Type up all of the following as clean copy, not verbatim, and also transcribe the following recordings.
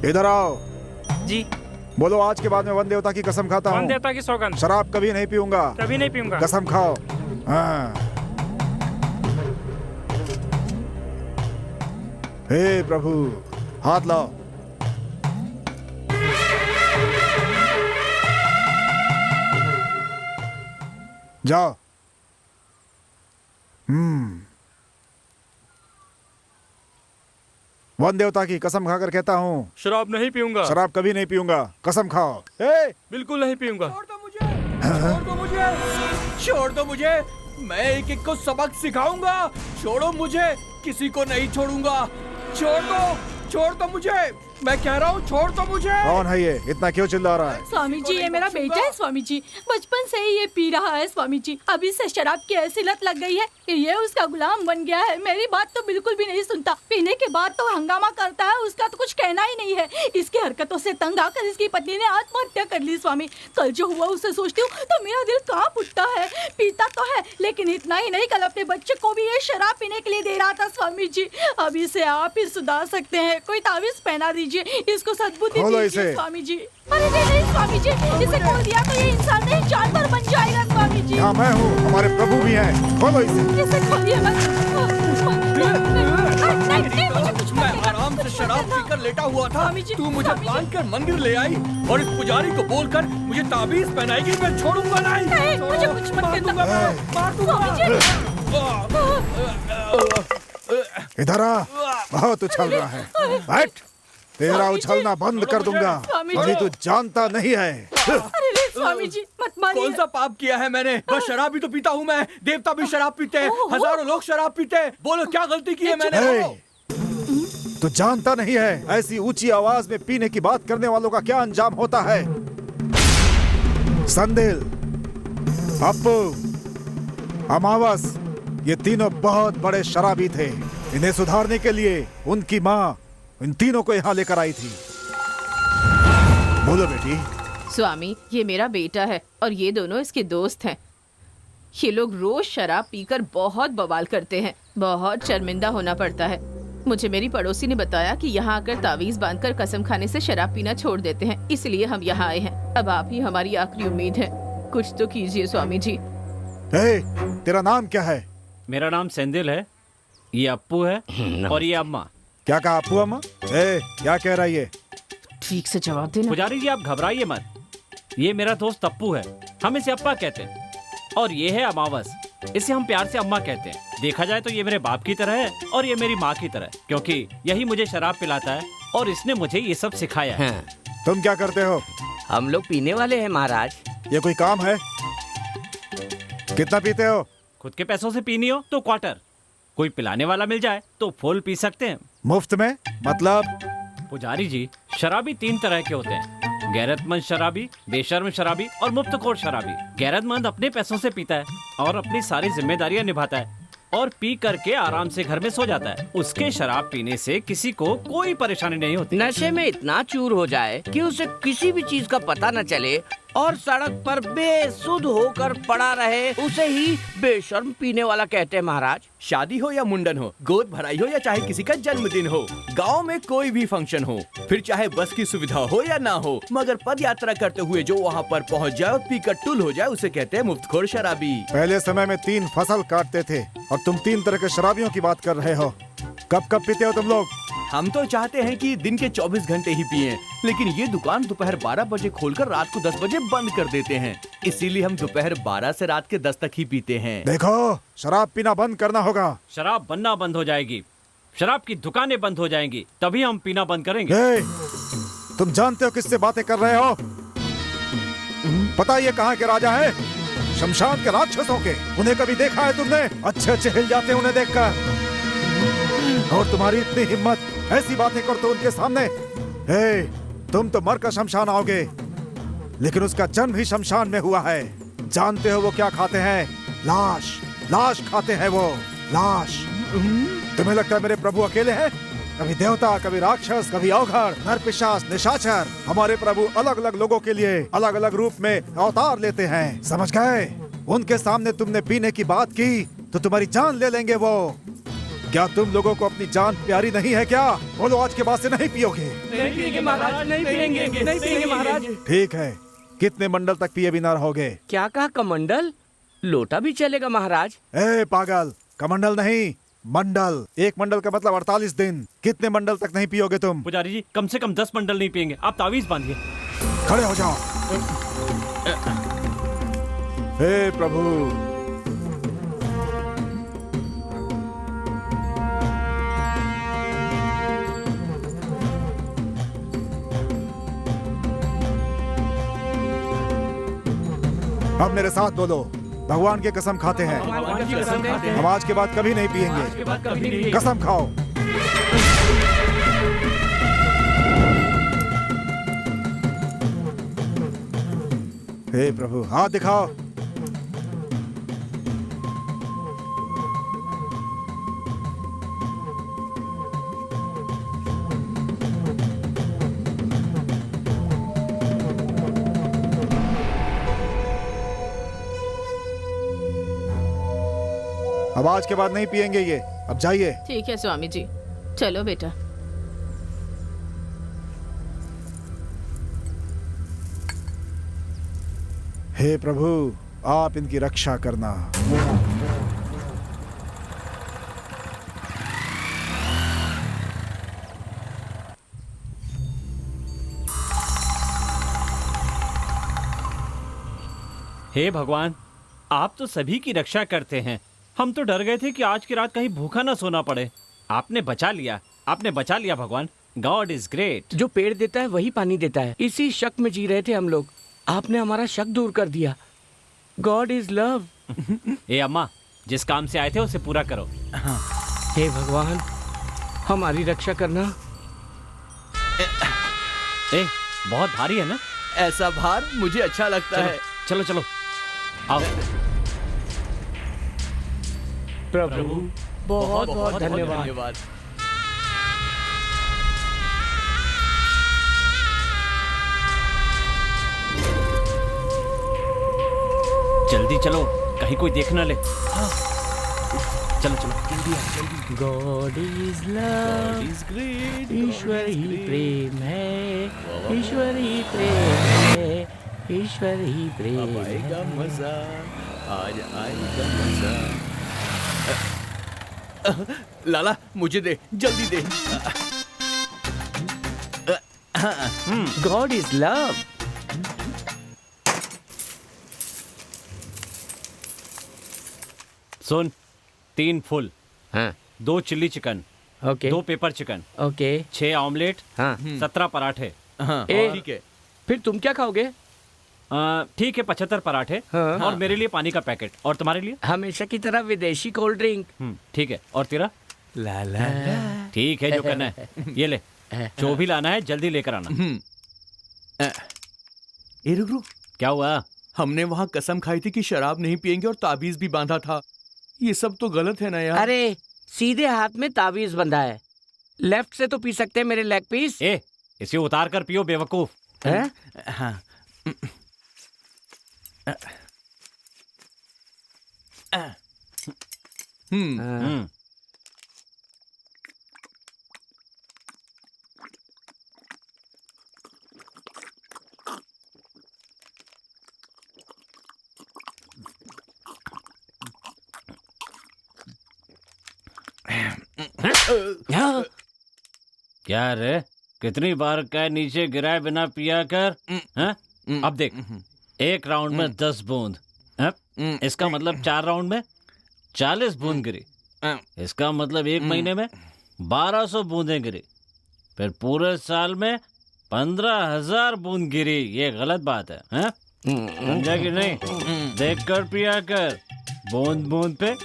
इधर आओ। जी। बोलो, आज के बाद मैं वन देवता की कसम खाता हूँ। वन देवता की सौगंध। शराब कभी नहीं पीऊंगा। कभी नहीं पीऊंगा। कसम खाओ। हाँ। हे प्रभु, हाथ लाओ। जाओ। वन देवता की कसम खाकर कहता हूँ, शराब नहीं पीऊंगा। शराब कभी नहीं पीऊंगा। कसम खाओ। बिल्कुल नहीं पीऊंगा। छोड़ दो मुझे, छोड़ दो मुझे, छोड़ दो मुझे। मैं एक एक को सबक सिखाऊंगा। छोड़ो मुझे, किसी को नहीं छोड़ूंगा। छोड़ दो मुझे। मैं कह रहा हूँ छोड़ दो मुझे। कौन है ये? इतना क्यों चिल्ला रहा है? स्वामी जी, ये मेरा बेटा है स्वामी जी। बचपन से ही ये पी रहा है स्वामी जी। अभी से शराब की ऐसी लत लग गई है कि ये उसका गुलाम बन गया है। मेरी बात तो बिल्कुल भी नहीं सुनता। पीने के बाद तो हंगामा करता है, उसका तो कुछ कहना ही नहीं है। इसकी हरकतों से तंग आकर इसकी पत्नी ने आत्महत्या कर ली स्वामी। कल जो हुआ उसे सोचती हूँ तो मेरा दिल कांप उठता है। पीता तो है, लेकिन इतना ही नहीं, कल अपने बच्चे को भी ये शराब पीने के लिए दे रहा था स्वामी जी। अभी से आप ही सुधार सकते हैं। कोई तावीज पहना दीजिए, इसको सद्बुद्धि दीजिए स्वामी जी। अरे नहीं स्वामी जी, इसे खोल दिया तो ये इंसान नहीं जानवर बन जाएगा स्वामी जी। यहाँ मैं हूँ, हमारे प्रभु भी हैं। खोलो इसे। इसे खोलिए मत। नहीं, मुझे कुछ मैं आराम से शराब पीकर लेटा हुआ था। तू मुझे बांधकर मंदिर ले आई और इस पुजारी को बोलकर मुझे ताबीज पहनाएगी। मैं छोड़ूंगा नहीं। मुझे कुछ मत करना। मार दूंगा। इधर आ। बहुत उछल रहा है। बैठ। तेरा उछलना बंद कर दूंगा। अभी तू जानता नहीं है। अरे स्वामी जी, मत मारिए। कौन सा पाप किया है मैंने? बस शराब ही तो पीता हूँ मैं। देवता भी शराब पीते हैं, हजारों लोग शराब पीते हैं। बोलो क्या गलती की है मैंने? तू जानता नहीं है ऐसी ऊंची आवाज में पीने की बात करने वालों का क्या अंजाम होता है। संदिल, अप्पू, अमावस, ये तीनों बहुत बड़े शराबी थे। इन्हें सुधारने के लिए उनकी माँ इन तीनों को यहाँ लेकर आई थी। बोलो बेटी। स्वामी, ये मेरा बेटा है और ये दोनों इसके दोस्त हैं। ये लोग रोज शराब पीकर बहुत बवाल करते हैं। बहुत शर्मिंदा होना पड़ता है। मुझे मेरी पड़ोसी ने बताया कि यहाँ आकर तावीज बांधकर कसम खाने से शराब पीना छोड़ देते हैं, इसलिए हम यहाँ आए हैं। अब आप ही हमारी आखिरी उम्मीद है। कुछ तो कीजिए स्वामी जी। तेरा नाम क्या है? मेरा नाम सेंदिल है, ये अप्पू है और ये अम्मा। क्या कहा अप्पू अम्मा? क्या कह रहा है ये? ठीक से जवाब देना। पुजारी जी, आप घबराइए मत। ये मेरा दोस्त अप्पू है, हम इसे अप्पा कहते हैं। और ये है अमावस, इसे हम प्यार से अम्मा कहते हैं। देखा जाए तो ये मेरे बाप की तरह है और ये मेरी माँ की तरह, क्योंकि यही मुझे शराब पिलाता है और इसने मुझे ये सब सिखाया है। तुम क्या करते हो? हम लोग पीने वाले हैं महाराज। ये कोई काम है? कितना पीते हो? खुद के पैसों से पीनी हो तो क्वार्टर, कोई पिलाने वाला मिल जाए तो फुल पी सकते हैं। मुफ्त में? मतलब? पुजारी जी, शराबी 3 तरह के होते हैं, गैरतमंद शराबी, बेशर्म शराबी और मुफ्तखोर शराबी। गैरतमंद अपने पैसों से पीता है और अपनी सारी जिम्मेदारियां निभाता है और पी करके आराम से घर में सो जाता है। उसके शराब पीने से किसी को कोई परेशानी नहीं होती। नशे में इतना चूर हो जाए कि उसे किसी भी चीज का पता न चले और सड़क पर बेसुध होकर पड़ा रहे, उसे ही बेशर्म पीने वाला कहते हैं महाराज। शादी हो या मुंडन हो, गोद भराई हो या चाहे किसी का जन्मदिन हो, गांव में कोई भी फंक्शन हो, फिर चाहे बस की सुविधा हो या ना हो, मगर पद यात्रा करते हुए जो वहाँ पर पहुँच जाए और पीकर टुल हो जाए, उसे कहते हैं मुफ्तखोर शराबी। पहले समय में 3 फसल काटते थे और तुम 3 तरह के शराबियों की बात कर रहे हो। कब कब पीते हो तुम लोग? हम तो चाहते हैं कि दिन के 24 घंटे ही पिएं, लेकिन ये दुकान दोपहर 12 बजे खोलकर रात को 10 बजे बंद कर देते हैं। इसीलिए हम दोपहर 12 से रात के 10 तक ही पीते हैं। देखो, शराब पीना बंद करना होगा। शराब बनना बंद हो जाएगी, शराब की दुकानें बंद हो जाएंगी, तभी हम पीना बंद करेंगे। तुम जानते हो किससे बातें कर रहे हो? पता ये कहाँ के राजा है? शमशान के राक्षसों के। उन्हें कभी देखा है तुमने? अच्छे हिल जाते उन्हें देखकर। और तुम्हारी इतनी हिम्मत, ऐसी बातें करते उनके सामने। तुम तो मरकर शमशान आओगे, लेकिन उसका जन्म ही शमशान में हुआ है। जानते हो वो क्या खाते हैं? लाश। लाश खाते हैं वो, लाश। तुम्हें लगता है मेरे प्रभु अकेले हैं? कभी देवता, कभी राक्षस, कभी अवघड़, नरपिशाच, निशाचर। हमारे प्रभु अलग अलग लोगों के लिए अलग अलग रूप में अवतार लेते हैं, समझ गए? उनके सामने तुमने पीने की बात की तो तुम्हारी जान ले लेंगे वो। क्या तुम लोगों को अपनी जान प्यारी नहीं है क्या? बोलो आज के बाद से नहीं पियोगे। नहीं पिएंगे महाराज, नहीं पिएंगे, नहीं पिएंगे महाराज। ठीक है, कितने मंडल तक पिए बिना रहोगे? क्या कहा कमंडल? लोटा भी चलेगा महाराज। ए पागल, कमंडल नहीं मंडल। एक मंडल का मतलब 48 दिन। कितने मंडल तक नहीं पियोगे तुम? पुजारी जी कम से कम 10 मंडल नहीं पियेंगे। आप तावीज बांधिए। खड़े हो जाओ। हे प्रभु, अब मेरे साथ बोलो, भगवान की कसम खाते हैं हम आज के बाद कभी नहीं पिएंगे। कसम खाओ। हे प्रभु, हाथ दिखाओ। अब आज के बाद नहीं पिएंगे ये। अब जाइए। ठीक है स्वामी जी, चलो बेटा। हे प्रभु, आप इनकी रक्षा करना। हे भगवान, आप तो सभी की रक्षा करते हैं। हम तो डर गए थे कि आज की रात कहीं भूखा ना सोना पड़े। आपने बचा लिया, आपने बचा लिया भगवान। God is great. जो पेड़ देता है वही पानी देता है। इसी शक में जी रहे थे हम लोग, आपने हमारा शक दूर कर दिया। God is love. ए अम्मा, जिस काम से आए थे उसे पूरा करो। हे भगवान, हमारी रक्षा करना। ए, बहुत भारी है ना? ऐसा भार मुझे अच्छा लगता है। चलो चलो आओ। प्रभु बहुत बहुत धन्यवाद। जल्दी चलो, कहीं कोई देख ना ले। चलो चलो जल्दी आओ। गॉड इज लव, ईश्वर ही प्रेम है, ईश्वर ही प्रेम है, ईश्वर ही प्रेम है। आएगा मजा, आज आएगा मजा। लाला मुझे दे, जल्दी दे। God is love. सुन, 3 फुल, हाँ 2 chilli chicken, okay 2 pepper chicken, okay 6 omelette, हाँ 17 पराठे। हाँ ए, ठीक है। फिर तुम क्या खाओगे? ठीक है, 75 पराठे। हाँ। और मेरे लिए पानी का पैकेट। और तुम्हारे लिए? हमेशा की तरह विदेशी कोल्ड ड्रिंक। ठीक है। और तेरा? ला ला ठीक है, जो करना है ये ले। जो भी लाना है जल्दी लेकर आना। ए रुक रुक, क्या हुआ? हमने वहाँ कसम खाई थी कि शराब नहीं पिएंगे और ताबीज भी बांधा था। ये सब तो गलत है ना यार। अरे सीधे हाथ में ताबीज बंधा है, लेफ्ट से तो पी सकते हैं मेरे लेग पीस। ए, इसे उतार कर पियो बेवकूफ। हैं? हाँ। हम्म। हाँ। क्या रे, कितनी बार कह नीचे गिराए बिना पिया कर। हैं? अब देख, एक राउंड में 10 बूंद। इसका मतलब 4 राउंड में 40 बूंद गिरी। इसका मतलब 1 महीने में 1200 बूंदें गिरी। फिर पूरे साल में 15,000 बूंद गिरी। ये गलत बात है, हैं? समझा कि नहीं? देख कर पिया कर। बूंद बूंद पे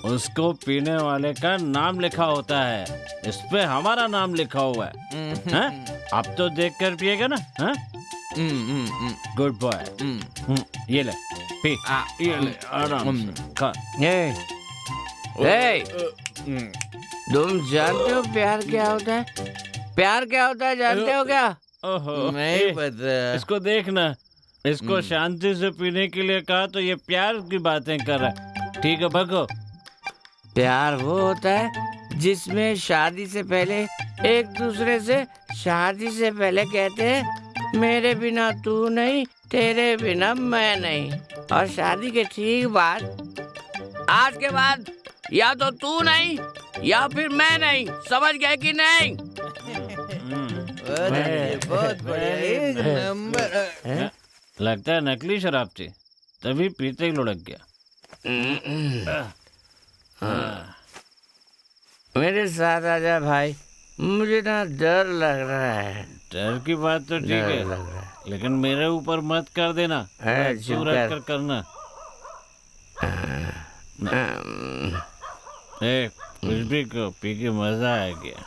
उसको पीने वाले का नाम लिखा होता है। इस पे हमारा नाम लिखा हुआ है। हैं? अब तो देख कर पिएगा ना? हैं? Good boy. ये ले पी। ये ले आराम से खा। ए, तुम जानते हो प्यार क्या होता है? प्यार क्या होता है जानते हो क्या? ओहो, नहीं पता। इसको देखना, इसको शांति से पीने के लिए कहा तो ये प्यार की बातें कर रहा है। ठीक है, भगो। प्यार वो होता है जिसमें शादी से पहले एक दूसरे से शादी से पहले कहते हैं मेरे बिना तू नहीं, तेरे बिना मैं नहीं, और शादी के ठीक बाद आज के बाद या तो तू नहीं या फिर मैं नहीं, समझ गए कि नहीं? बहुत बढ़िया, एक नंबर। लगता है नकली शराब थी, तभी पीते ही लुढ़क गया। मेरे साथ आजा भाई, मुझे ना डर लग रहा है। डर की बात तो ठीक डर लग है, रहा है। लेकिन मेरे ऊपर मत कर देना, चुप दूर कर। कर करना। ए, कुछ भी कहो, पी के मजा आ गया।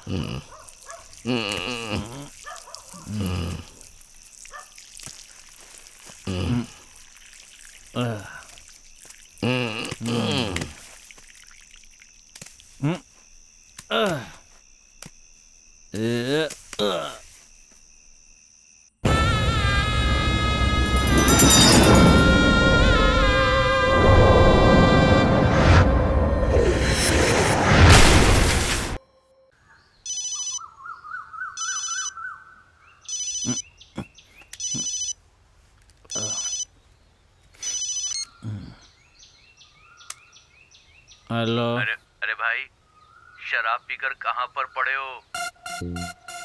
हेलो। अरे भाई, शराब पीकर कहाँ पर पड़े हो?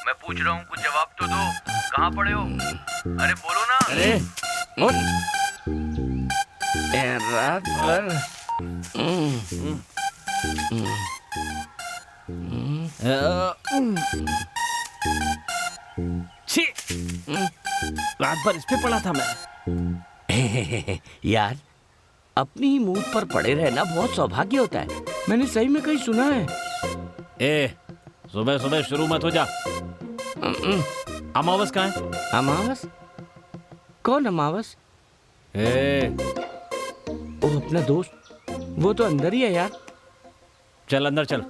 मैं पूछ रहा हूँ, कुछ जवाब तो दो। कहाँ पड़े हो? अरे बोलो ना। अरे रात भर छी, रात भर इस पे पड़ा था मैं। यार, अपनी ही मूड पर पड़े रहना बहुत सौभाग्य होता है। मैंने सही में कहीं सुना है। ए, सुबह सुबह शुरू मत हो जा। अमावस कहाँ है? अमावस? कौन अमावस? ए, वो अपना दोस्त, वो तो अंदर ही है यार। चल अंदर चल।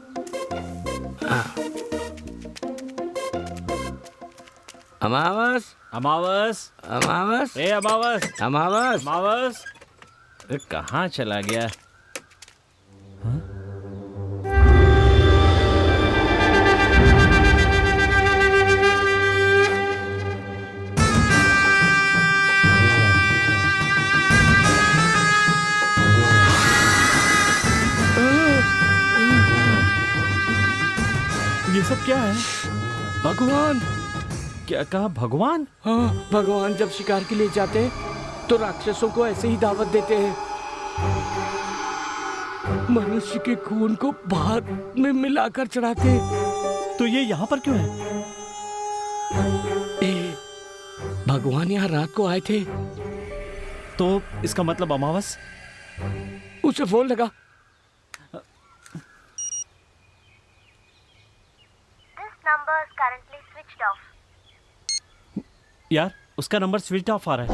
अमावस, अमावस, अमावस, ए अमावस, अमावस। अमावस, अरे कहाँ चला गया? ये सब क्या है? भगवान। क्या कहा? भगवान? हाँ, भगवान जब शिकार के लिए जाते हैं तो राक्षसों को ऐसे ही दावत देते हैं। मनुष्य के खून को भात में मिलाकर चढ़ाते हैं। तो ये यहाँ पर क्यों है? भगवान यहाँ रात को आए थे। तो इसका मतलब अमावस? उसे फोन लगा। यार, उसका नंबर स्विच ऑफ आ रहा है।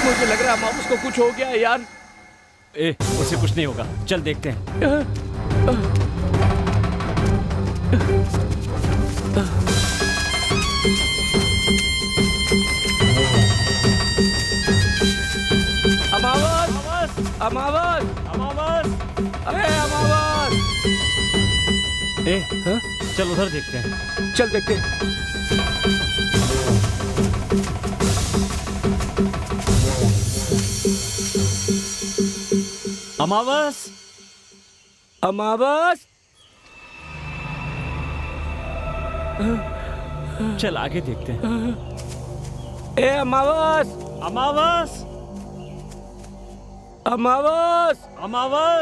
मुझे लग रहा है अमावस को कुछ हो गया है यार। ए, उसे कुछ नहीं होगा, चल देखते हैं। अमावस, अमावस, अमावस, अरे अमावस। ए, चल उधर देखते हैं। चल देखते हैं। अमावस, अमावस। चल आगे देखते हैं। ए अमावस, अमावस, अमावस, अमावस,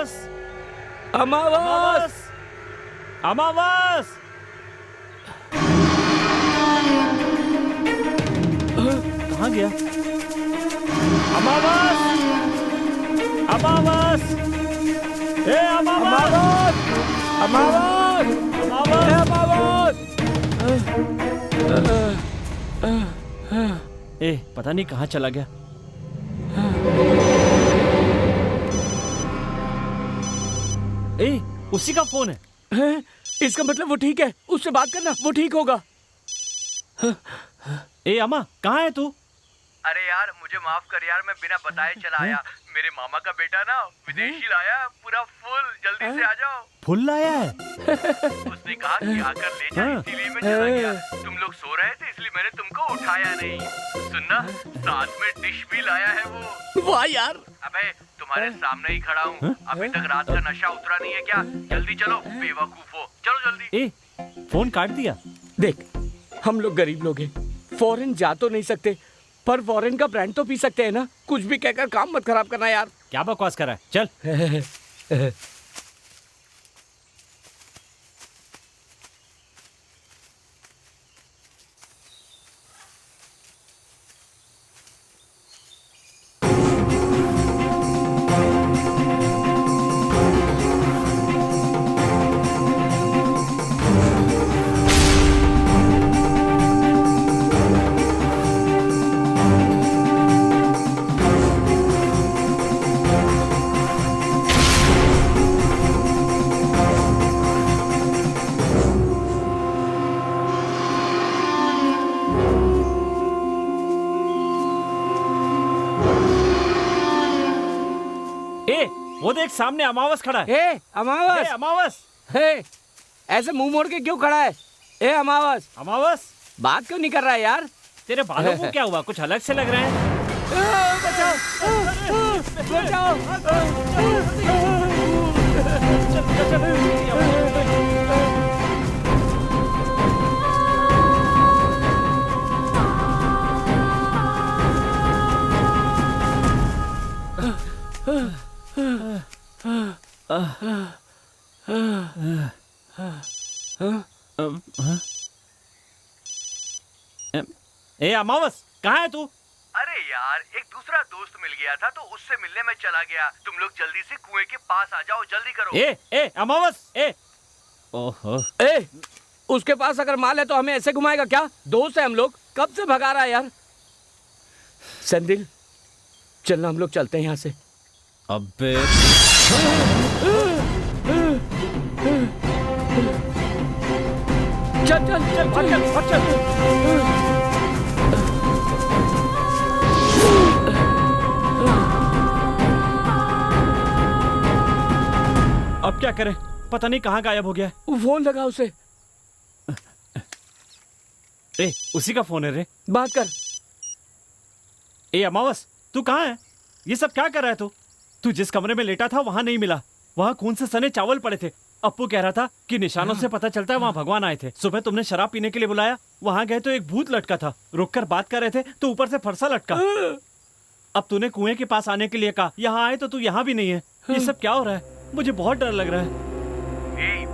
अमावस। अमावस। कहाँ गया? अमावस, अमावस, ए अमावस, अमावस, अमावस, अमावस। ए, पता नहीं कहाँ चला गया। ए, उसी का फोन है। हैं? इसका मतलब वो ठीक है, उससे बात करना, वो ठीक होगा। ए अम्मा, कहाँ है तू? अरे यार मुझे माफ कर यार, मैं बिना बताए चला आया। मेरे मामा का बेटा ना विदेशी लाया पूरा फुल, जल्दी से आ जाओ। फुल लाया है? उसने कहा कि आकर ले जा, इसीलिए मैं चला गया। तुम लोग सो रहे थे इसलिए मैंने तुमको उठाया नहीं। सुनना, साथ में डिश भी लाया है वो। वाह यार। अबे तुम्हारे सामने ही खड़ा हूँ, अभी तक रात का नशा उतरा नहीं है क्या? जल्दी चलो बेवकूफो, चलो जल्दी। ए, फोन काट दिया। देख, हम लोग गरीब लोग हैं, फॉरेन जा तो नहीं सकते, पर फॉरेन का ब्रांड तो पी सकते हैं ना। कुछ भी कहकर काम मत खराब करना यार। क्या बकवास कर रहा है, चल। वो देख सामने अमावस खड़ा है। अमावस, अमावस, ऐसे मुंह मोड़ के क्यों खड़ा है? अमावस, अमावस, बात क्यों नहीं कर रहा है यार? तेरे बालों को क्या हुआ? कुछ अलग से लग रहे हैं। ए अमावस, कहाँ है तू? अरे यार, एक दूसरा दोस्त मिल गया था तो उससे मिलने में चला गया। तुम लोग जल्दी से कुएं के पास आ जाओ, जल्दी करो। ए अमावस, ओहो, उसके पास अगर माल है तो हमें ऐसे घुमाएगा क्या? दोस्त है हम लोग, कब से भगा रहा है यार। संदिल, चलना, हम लोग चलते हैं यहाँ से। अबे चल चल चल चल चल। अब क्या करें? पता नहीं कहाँ गायब हो गया है। फोन लगा उसे। उसी का फोन है रे। बात कर। अमावस, तू कहाँ है? ये सब क्या कर रहा है तू? तू जिस कमरे में लेटा था वहां नहीं मिला, वहां खून से सने चावल पड़े थे। अप्पू कह रहा था कि निशानों से पता चलता है वहाँ भगवान आए थे। सुबह तुमने शराब पीने के लिए बुलाया, वहां गए तो एक भूत लटका था। रुककर बात कर रहे थे तो ऊपर से फरसा लटका। अब तूने कुएं के पास आने के लिए कहा, यहाँ आए तो तू यहाँ भी नहीं है। ये सब क्या हो रहा है? मुझे बहुत डर लग रहा है।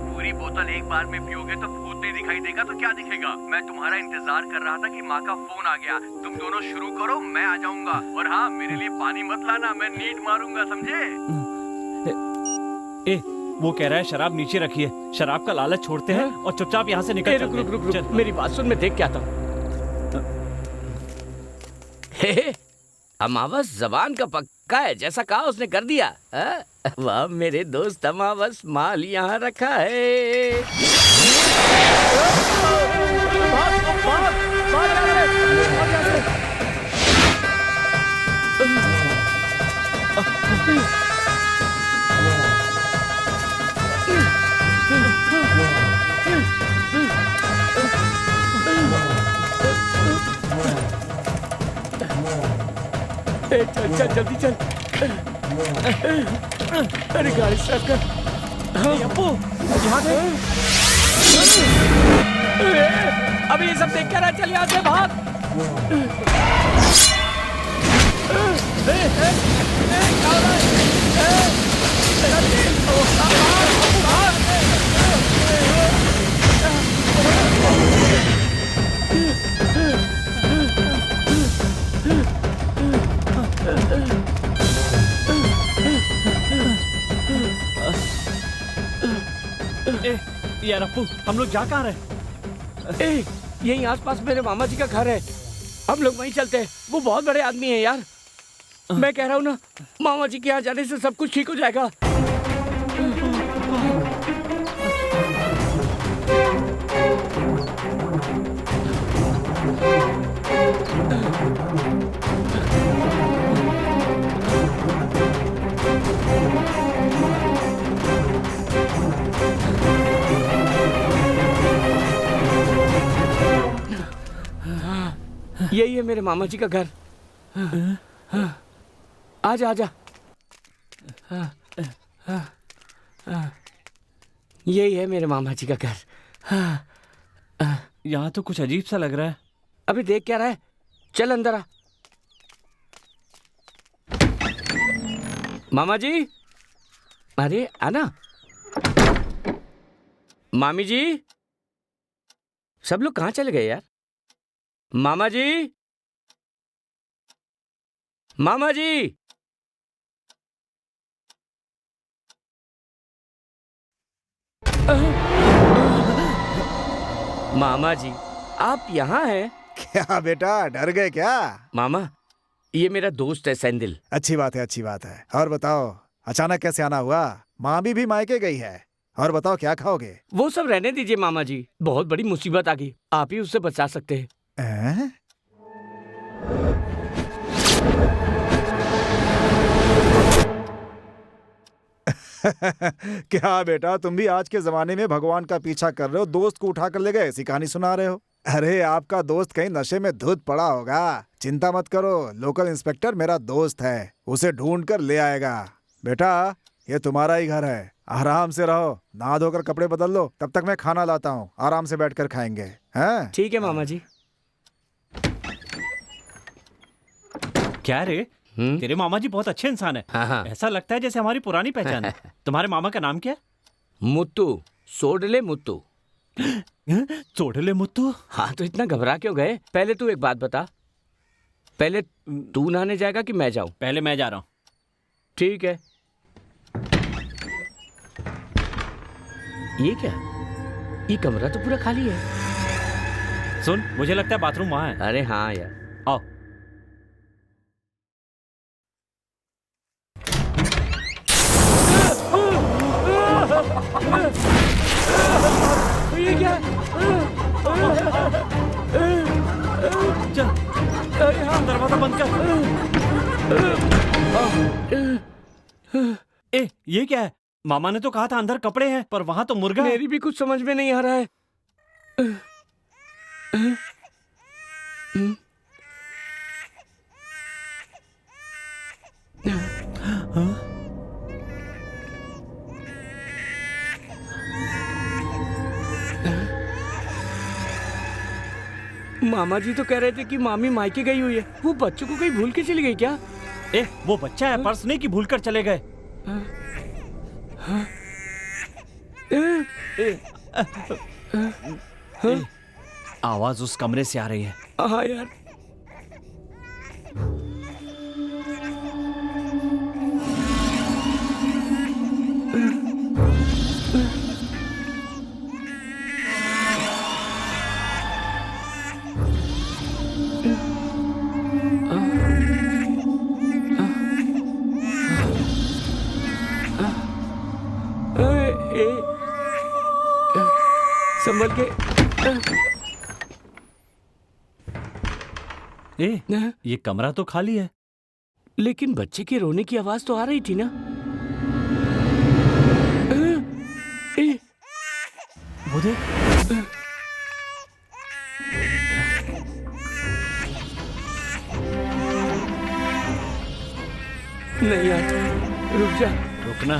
पूरी बोतल एक बार में पियोगे तो भूत नहीं दिखाई देगा तो क्या दिखेगा? मैं तुम्हारा इंतजार कर रहा था कि माँ का फोन आ गया। तुम दोनों शुरू करो, मैं आ जाऊंगा। और हाँ, मेरे लिए पानी मत लाना, मैं नीड मारूंगा, समझे? वो कह रहा है शराब नीचे रखिए। शराब का लालच छोड़ते हैं और चुपचाप यहाँ से निकल चलते हैं। रुक, मेरी बात सुन, मैं देख क्या था। अमावस जबान का पक्का है, जैसा कहा उसने कर दिया। वाह मेरे दोस्त अमावस, माल यहाँ रखा है। चल चल जल्दी चल। अरे गाड़ी स्टार्ट कर। अप्पू, यहाँ से। अभी ये सब देख क्या रहा है? चल यहाँ से भाग। यार अप्पू, हम लोग जा कहाँ रहे? यहीं आसपास मेरे मामा जी का घर है, हम लोग वहीं चलते हैं। वो बहुत बड़े आदमी हैं यार। मैं कह रहा हूँ ना, मामा जी के यहाँ जाने से सब कुछ ठीक हो जाएगा। यही है मेरे मामा जी का घर। आजा आजा। यही है मेरे मामा जी का घर। यहाँ तो कुछ अजीब सा लग रहा है। अभी देख क्या रहा है, चल अंदर आ। मामा जी, अरे आना। मामी जी, सब लोग कहाँ चले गए यार? मामा जी, मामा जी। मामा जी, आप यहाँ हैं? क्या बेटा, डर गए क्या? मामा, ये मेरा दोस्त है सेंदिल। अच्छी बात है, अच्छी बात है। और बताओ, अचानक कैसे आना हुआ? मामी भी मायके गई है। और बताओ, क्या खाओगे? वो सब रहने दीजिए मामा जी, बहुत बड़ी मुसीबत आ गई, आप ही उससे बचा सकते हैं। क्या बेटा, तुम भी आज के जमाने में भगवान का पीछा कर रहे हो, दोस्त को उठा कर ले गए, ऐसी कहानी सुना रहे हो? अरे आपका दोस्त कहीं नशे में धुत पड़ा होगा। चिंता मत करो, लोकल इंस्पेक्टर मेरा दोस्त है, उसे ढूंढ कर ले आएगा। बेटा, ये तुम्हारा ही घर है, आराम से रहो, नहा धोकर कपड़े बदल लो, तब तक मैं खाना लाता हूँ, आराम से बैठकर खाएंगे। हैं? ठीक है मामा जी। क्या रे, तेरे मामा जी बहुत अच्छे इंसान है। हाँ। ऐसा लगता है जैसे हमारी पुरानी पहचान है। तुम्हारे मामा का नाम क्या है? मुत्तू, सोडले मुत्तू। चोटले मुत्तू? हाँ, तो इतना घबरा क्यों गए? पहले तू एक बात बता, पहले तू नहाने जाएगा कि मैं जाऊं? पहले मैं जा रहा हूँ। ठीक है। ये क्या? ये कमरा तो पूरा खाली है। सुन, मुझे लगता है बाथरूम वहाँ है। अरे हाँ यार, आओ। ये क्या? चल, दरवाजा बंद कर। ए, ये क्या है? मामा ने तो कहा था अंदर कपड़े हैं, पर वहां तो मुर्गा है। मेरी भी कुछ समझ में नहीं आ रहा है। मामा जी तो कह रहे थे कि मामी मायके गई हुई है। वो बच्चों को कहीं भूल के चली गई क्या? ए, वो बच्चा है, पर्स नहीं कि भूल कर चले गए। आवाज उस कमरे से आ रही है। हाँ यार। संभल के। ये कमरा तो खाली है, लेकिन बच्चे के रोने की आवाज तो आ रही थी ना। वो देख। नहीं यार, रुक जा। रुकना।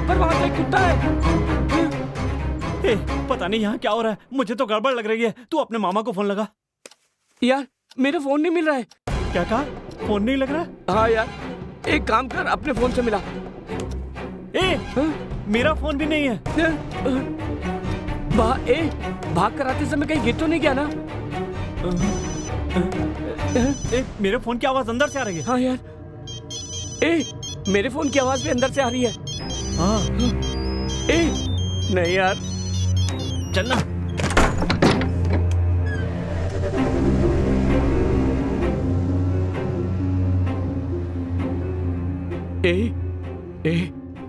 पर वहाँ से कुत्ता है। पता नहीं यहाँ क्या हो रहा है, मुझे तो गड़बड़ लग रही है। तू अपने मामा को फोन लगा। यार, मेरा फोन नहीं मिल रहा है। क्या कहा? फोन नहीं लग रहा? हाँ यार, एक काम कर, अपने फोन से मिला। मेरा फोन भी नहीं है। भाग कर आते समय कहीं गिर तो नहीं गया ना? मेरे फोन की आवाज अंदर से आ रही है। हाँ यार, मेरे फोन की आवाज भी अंदर से आ रही है। हाँ। नहीं यार, चलना।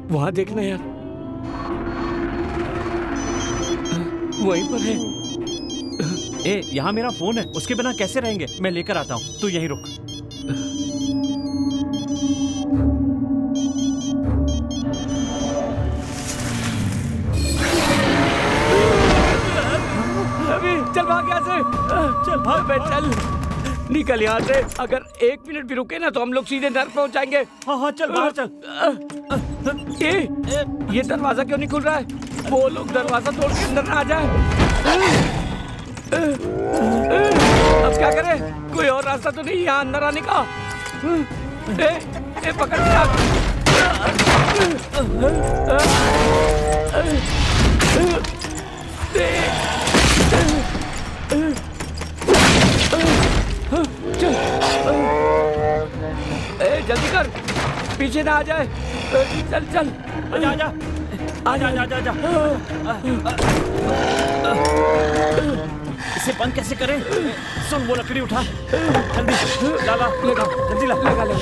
वहां देखना यार, वहीं पर है। ए, यहाँ मेरा फोन है, उसके बिना कैसे रहेंगे? मैं लेकर आता हूँ, तू यहीं रुक। अभी चल भाग यहाँ से, चल भाग बे, चल निकल यहाँ से। अगर 1 मिनट भी रुके ना तो हम लोग सीधे नर्क पहुँच जाएंगे। हाँ हाँ चल बाहर चल। ये दरवाजा क्यों नहीं खुल रहा है? वो लोग दरवाजा तोड़ के अंदर ना आ जाए। अब क्या करें? कोई और रास्ता तो नहीं यहाँ अंदर आने का? पकड़ लिया। जल्दी कर, पीछे ना आ जाए। चल चल, आजा आजा आजा आजा आजा। इसे बंद कैसे करें? सुन, वो लकड़ी उठा, जल्दी ला ला, जल्दी ला, लगा ले,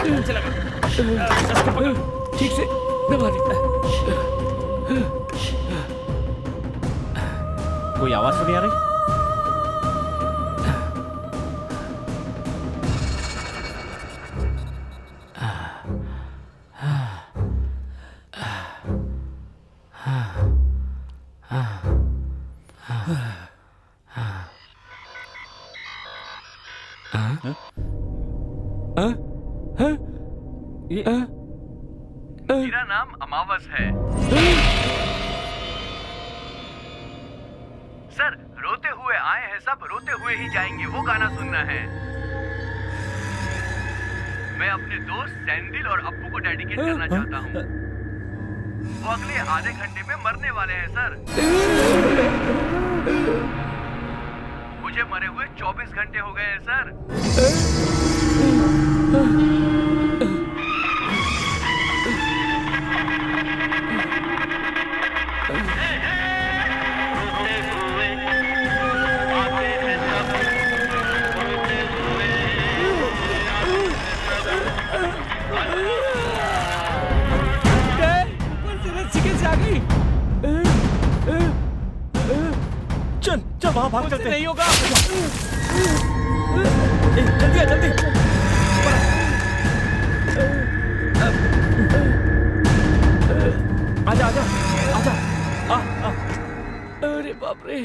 नीचे लगा, इसको पकड़, ठीक से दबा दे। कोई आवाज तो नहीं आ रही? मेरा नाम अमावस है। सर, रोते हुए आए हैं सब, रोते हुए ही जाएंगे, वो गाना सुनना है। मैं अपने दोस्त सैंडिल और अप्पू को डेडिकेट करना चाहता हूँ। वो अगले आधे घंटे में मरने वाले हैं सर। मुझे मरे हुए 24 घंटे हो गए हैं सर। चल चल वहां भाग चलते। नहीं होगा। जल्दी आ, जल्दी। आजा आजा आजा, आ। अरे बाप रे।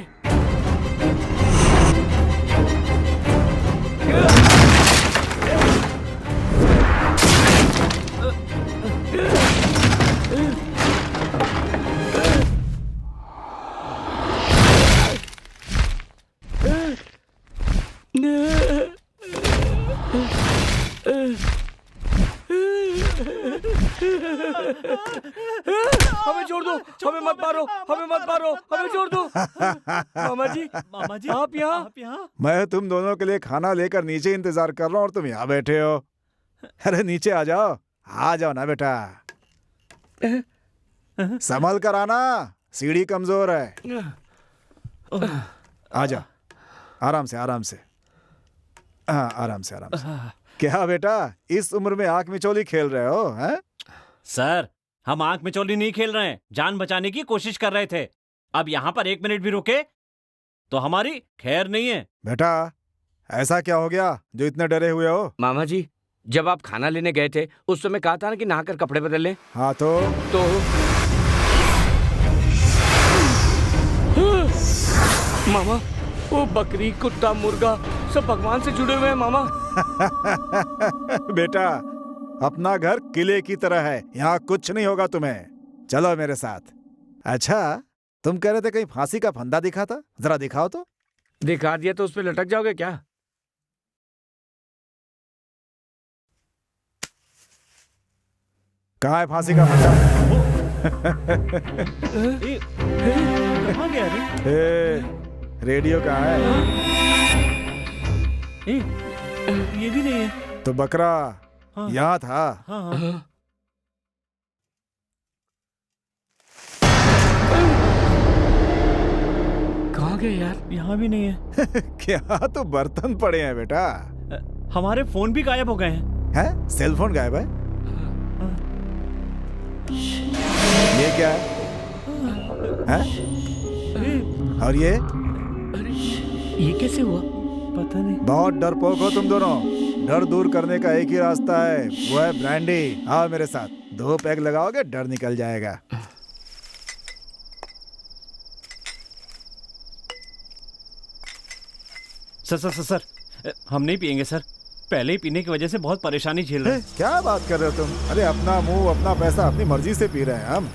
हमें छोड़ दो, हमें मत मारो, हमें मत मारो, हमें छोड़ दो। मामा जी आप यहाँ? मैं तुम दोनों के लिए खाना लेकर नीचे इंतजार कर रहा हूँ और तुम यहाँ बैठे हो। अरे नीचे आ जाओ ना बेटा, संभल कर आना, सीढ़ी कमजोर है। आ जा, आराम से आराम से, हाँ आराम से आराम से। क्या बेटा, इस उम्र में आंख मिचौली खेल रहे हो हैं? सर, हम आंख मिचौली नहीं खेल रहे हैं, जान बचाने की कोशिश कर रहे थे। अब यहाँ पर 1 मिनट भी रुके तो हमारी खैर नहीं है। बेटा, ऐसा क्या हो गया जो इतने डरे हुए हो? मामा जी, जब आप खाना लेने गए थे उस समय कहा था ना कि नहाकर कपड़े बदल लें। हाँ तो मामा, वो बकरी, कुत्ता, मुर्गा सब भगवान से जुड़े हुए हैं मामा। बेटा, अपना घर किले की तरह है, यहाँ कुछ नहीं होगा तुम्हें। चलो मेरे साथ। अच्छा, तुम कह रहे थे कहीं फांसी का फंदा दिखा था, जरा दिखाओ तो। दिखा दिया तो उस पे लटक जाओगे क्या? कहाँ है फांसी का फंदा? कहाँ गया रे? रेडियो कहाँ है? ये भी नहीं है। तो बकरा हाँ। यहाँ था। हाँ हाँ। कहाँ गए यार? यहाँ भी नहीं है। क्या तो बर्तन पड़े हैं बेटा। हमारे फोन भी गायब हो गए हैं। हैं? सेल फोन गायब है? ये क्या है? हैं? और ये ये कैसे हुआ? पता नहीं। बहुत डरपोक हो तुम दोनों। डर दूर करने का एक ही रास्ता है, वो है ब्रांडी। आओ मेरे साथ, 2 पैग लगाओगे डर निकल जाएगा। सर हम नहीं पियेंगे सर। पहले ही पीने की वजह से बहुत परेशानी झेल रहे हैं। क्या बात कर रहे हो तुम? अरे अपना मुंह अपना पैसा अपनी मर्जी से पी रहे हैं हम।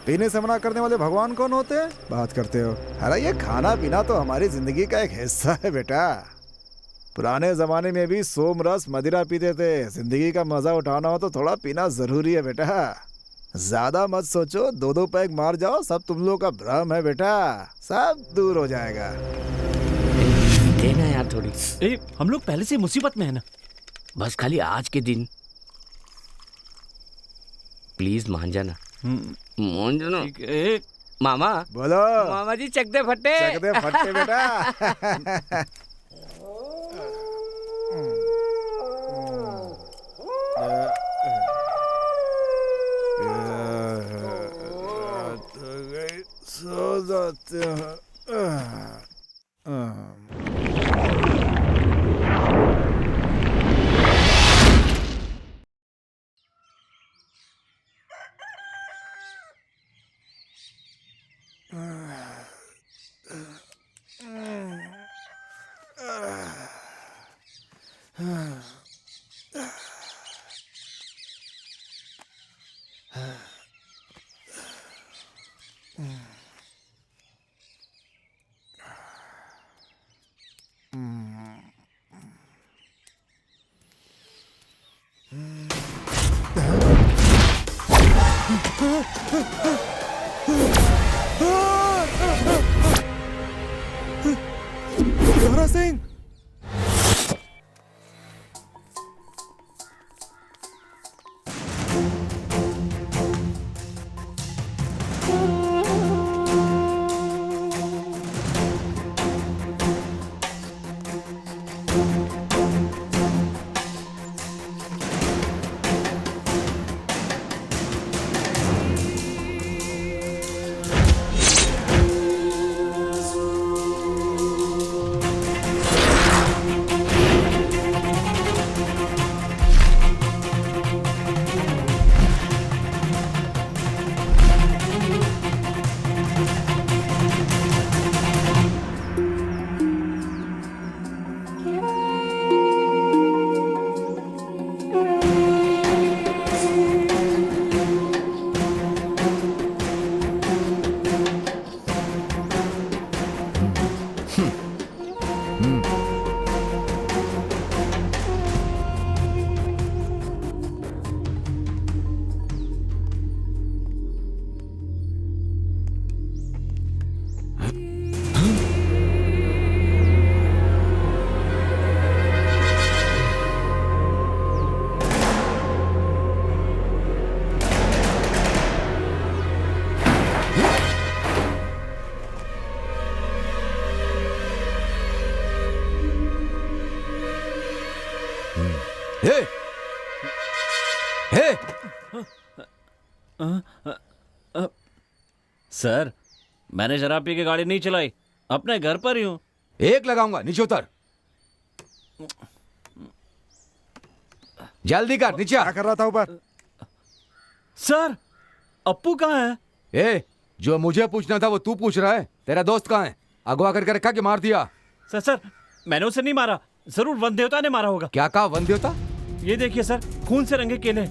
पीने से मना करने वाले भगवान कौन होते हैं? बात करते हो। अरे ये खाना पीना तो हमारी जिंदगी का एक हिस्सा है बेटा। पुराने जमाने में भी सोमरस मदिरा पीते थे। जिंदगी का मजा उठाना हो तो थोड़ा पीना जरूरी है बेटा। ज्यादा मत सोचो, 2 पैग मार जाओ, सब तुम लोगों का भ्रम है बेटा, सब दूर हो जाएगा। देना यार थोड़ी। हम लोग पहले से मुसीबत में है ना। बस खाली आज के दिन प्लीज मान जाना। मान जाना मामा। बोलो मामा जी चक दे फट्टे। चक दे फट्टे बेटा। सो जाते हैं। जोहरा सिंह, हे हे सर मैंने शराब पी के गाड़ी नहीं चलाई, अपने घर पर ही हूँ। एक लगाऊंगा, नीचे उतर। जल्दी कर, नीचे आ। क्या कर रहा था ऊपर? सर अप्पू कहाँ है? ए, जो मुझे पूछना था वो तू पूछ रहा है? तेरा दोस्त कहाँ है? अगवा करके रखा कि मार दिया? सर मैंने उसे नहीं मारा, जरूर वन देवता ने मारा होगा। क्या कहा? वन देवता? ये देखिए सर, खून से रंगे केले।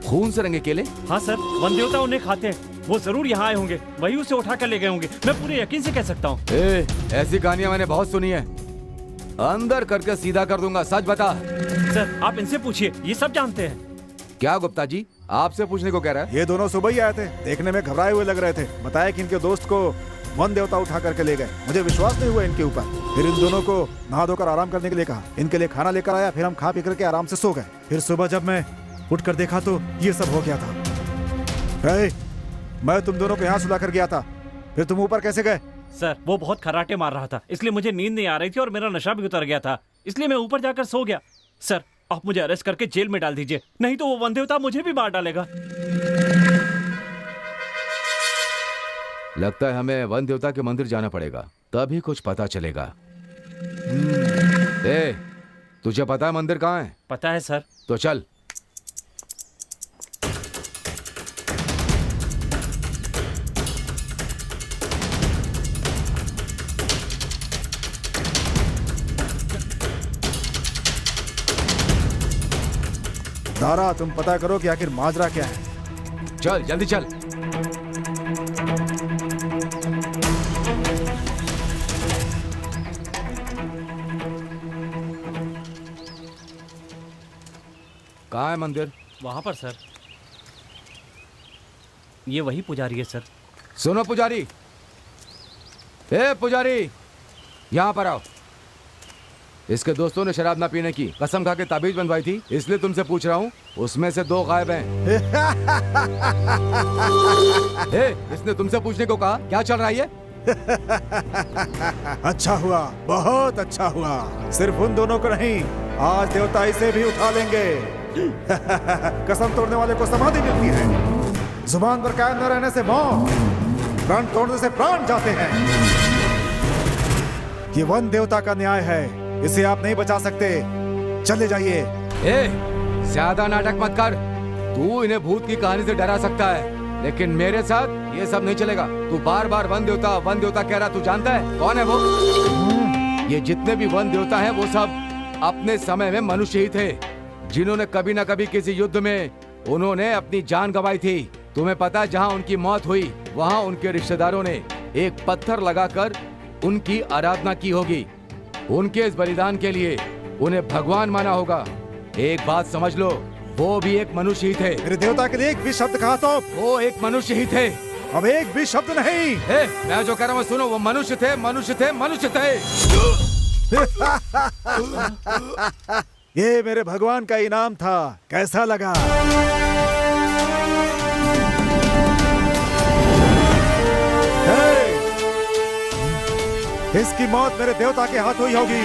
खून से रंगे केले? हाँ सर, वन देवता उन्हें खाते हैं, वो जरूर यहाँ आए होंगे, वही उसे उठा कर ले गए होंगे। मैं पूरे यकीन से कह सकता हूँ। ऐसी कहानियां मैंने बहुत सुनी है। अंदर करके सीधा कर दूंगा, सच बता। सर आप इनसे पूछिए, ये सब जानते हैं। क्या गुप्ता जी, आपसे पूछने को कह रहा है? ये दोनों सुबह ही आए थे, देखने में घबराए हुए लग रहे थे। बताया कि इनके दोस्त को वन देवता उठा करके ले गए। मुझे विश्वास नहीं हुआ इनके ऊपर। फिर इन दोनों को नहा धोकर आराम करने के लिए कहा, इनके लिए खाना लेकर आया, फिर हम खा पी करके आराम से सो गए। फिर सुबह जब मैं उठकर देखा तो ये सब हो गया था। मैं तुम दोनों को यहाँ सुला कर गया था, फिर तुम ऊपर कैसे गए? सर वो बहुत खर्राटे मार रहा था, इसलिए मुझे नींद नहीं आ रही थी और मेरा नशा भी उतर गया था, इसलिए मैं ऊपर जाकर सो गया। सर आप मुझे अरेस्ट करके जेल में डाल दीजिए, नहीं तो वो वन देवता मुझे भी मार डालेगा। लगता है हमें वन देवता के मंदिर जाना पड़ेगा, तभी कुछ पता चलेगा। ए, तुझे पता है मंदिर कहाँ है? पता है सर। तो चल। दारा, तुम पता करो कि आखिर माजरा क्या है। चल जल्दी चल। कहाँ है मंदिर? वहां पर सर। ये वही पुजारी है सर। सुनो पुजारी, ए पुजारी, यहाँ पर आओ। इसके दोस्तों ने शराब ना पीने की कसम खा के ताबीज बनवाई थी, इसलिए तुमसे पूछ रहा हूँ। उसमें से 2 गायब हैं। इसने तुमसे पूछने को कहा, क्या चल रहा है ये? अच्छा हुआ, बहुत अच्छा हुआ। सिर्फ उन दोनों को नहीं, आज देवता इसे भी उठा लेंगे। कसम तोड़ने वाले को समाधि मिलती है, जुबान पर कायम न रहने से मौत, प्राण तोड़ने से प्राण जाते हैं। ये वन देवता का न्याय है, इसे आप नहीं बचा सकते। चले जाइए। ज्यादा नाटक मत कर। तू इन्हें भूत की कहानी से डरा सकता है, लेकिन मेरे साथ ये सब नहीं चलेगा। तू बार बार वन देवता कह रहा, तू जानता है कौन है वो? ये जितने भी वन देवता हैं वो सब अपने समय में मनुष्य ही थे, जिन्होंने कभी न कभी किसी युद्ध में उन्होंने अपनी जान गंवाई थी। तुम्हें पता है, जहाँ उनकी मौत हुई वहाँ उनके रिश्तेदारों ने एक पत्थर लगाकर उनकी आराधना की होगी। उनके इस बलिदान के लिए उन्हें भगवान माना होगा। एक बात समझ लो, वो भी एक मनुष्य ही थे। मेरे देवता के लिए एक भी शब्द कहा तो? वो एक मनुष्य ही थे। अब एक भी शब्द नहीं। मैं जो कह रहा हूँ सुनो, वो मनुष्य थे, मनुष्य थे, मनुष्य थे। ये मेरे भगवान का इनाम था, कैसा लगा? इसकी मौत मेरे देवता के हाथ हुई होगी।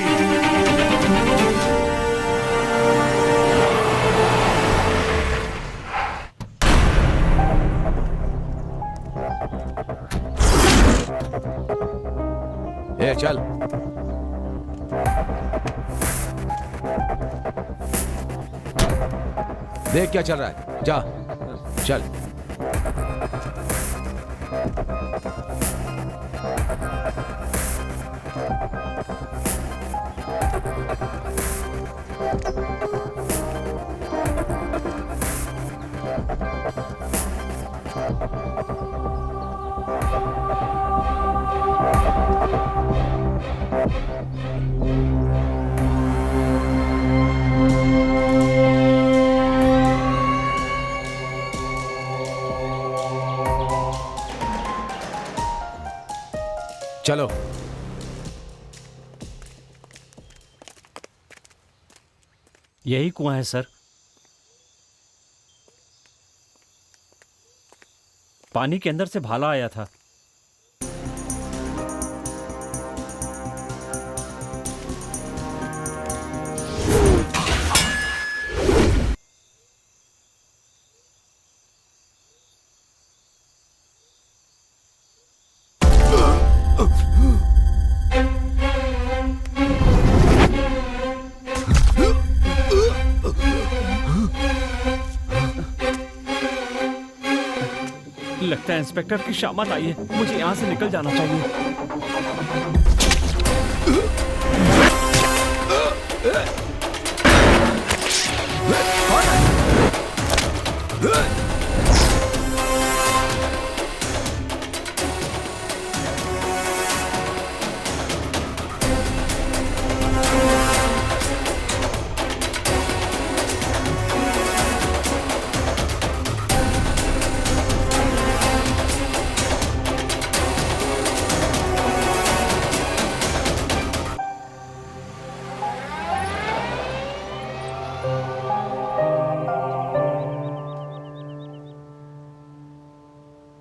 चल। देख क्या चल रहा है, जा चल। चलो। यही कुआं है सर। पानी के अंदर से भाला आया था। लगता है इंस्पेक्टर की शामत आई है, मुझे यहाँ से निकल जाना चाहिए।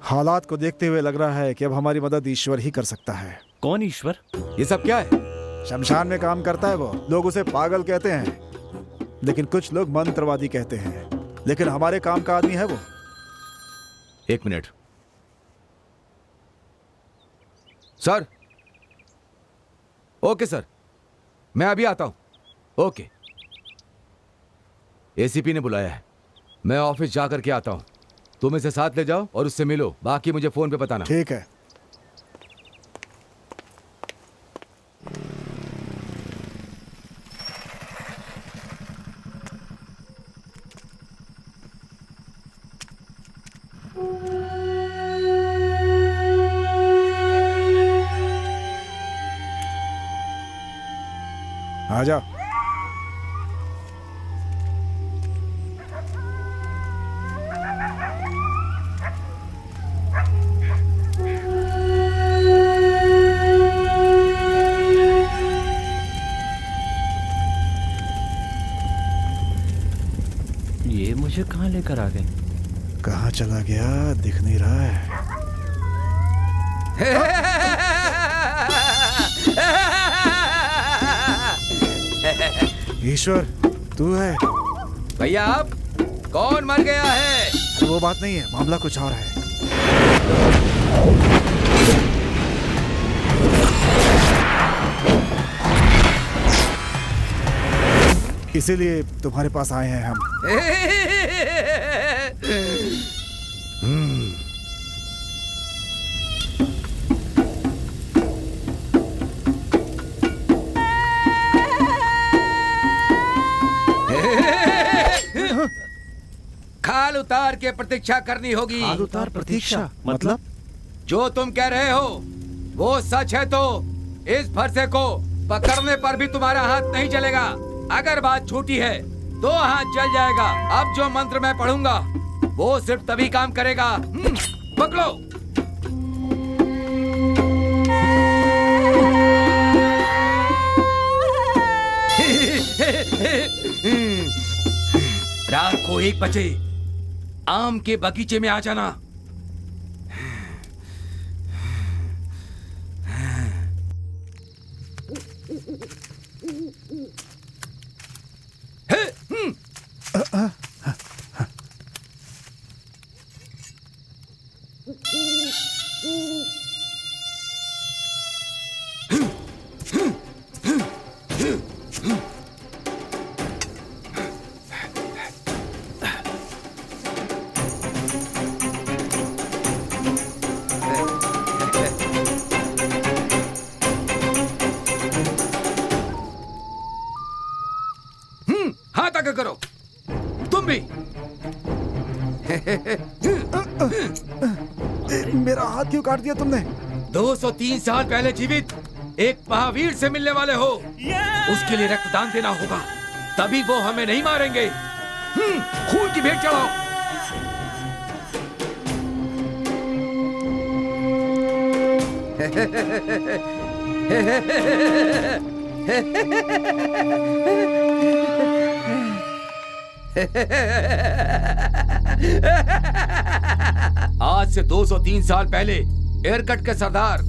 हालात को देखते हुए लग रहा है कि अब हमारी मदद ईश्वर ही कर सकता है। कौन ईश्वर? ये सब क्या है? शमशान में काम करता है वो। लोग उसे पागल कहते हैं, लेकिन कुछ लोग मंत्रवादी कहते हैं, लेकिन हमारे काम का आदमी है वो। एक मिनट। सर। ओके सर, मैं अभी आता हूं। ओके। एसीपी ने बुलाया है, मैं ऑफिस जा करके आता हूं। तुम इसे साथ ले जाओ और उससे मिलो, बाकी मुझे फोन पे बताना। ठीक है। आजा। ये मुझे कहाँ लेकर आ गए? कहाँ चला गया दिख नहीं रहा है। ईश्वर तू है? भैया आप कौन मर गया है? वो बात नहीं है, मामला कुछ और है। इसीलिए तुम्हारे पास आए हैं हम। खाल उतार के प्रतीक्षा करनी होगी। खाल उतार प्रतीक्षा मतलब? जो तुम कह रहे हो वो सच है तो इस फरसे को पकड़ने पर भी तुम्हारा हाथ नहीं चलेगा। अगर बात झूठी है तो हाथ जल जाएगा। अब जो मंत्र मैं पढ़ूंगा वो सिर्फ तभी काम करेगा। पकड़ो। रात को 1 बजे आम के बगीचे में आ जाना। हाथ आगे करो। तुम भी। मेरा हाथ क्यों काट दिया तुमने? 203 साल पहले जीवित एक महावीर से मिलने वाले हो। उसके लिए रक्तदान देना होगा, तभी वो हमें नहीं मारेंगे। खून की भेंट चढ़ाओ। आज से 203 साल पहले एयरकट के सरदार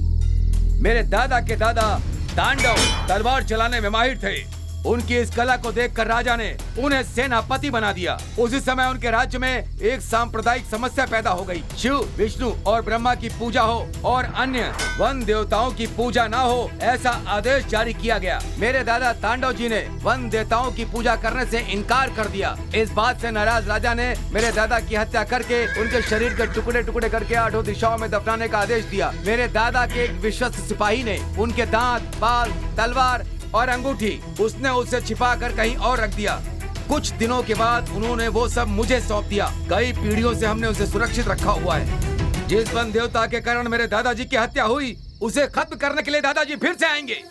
मेरे दादा के दादा तांडव तलवार चलाने में माहिर थे। उनकी इस कला को देखकर राजा ने उन्हें सेनापति बना दिया। उसी समय उनके राज्य में एक सांप्रदायिक समस्या पैदा हो गई। शिव, विष्णु और ब्रह्मा की पूजा हो और अन्य वन देवताओं की पूजा ना हो, ऐसा आदेश जारी किया गया। मेरे दादा तांडव जी ने वन देवताओं की पूजा करने से इनकार कर दिया। इस बात से नाराज राजा ने मेरे दादा की हत्या करके उनके शरीर के टुकड़े टुकड़े करके 8 दिशाओं में दफनाने का आदेश दिया। मेरे दादा के एक विश्वस्त सिपाही ने उनके दांत, बाल, तलवार और अंगूठी उसने उसे छिपा कर कहीं और रख दिया। कुछ दिनों के बाद उन्होंने वो सब मुझे सौंप दिया। कई पीढ़ियों से हमने उसे सुरक्षित रखा हुआ है। जिस वन देवता के कारण मेरे दादाजी की हत्या हुई, उसे खत्म करने के लिए दादाजी फिर से आएंगे।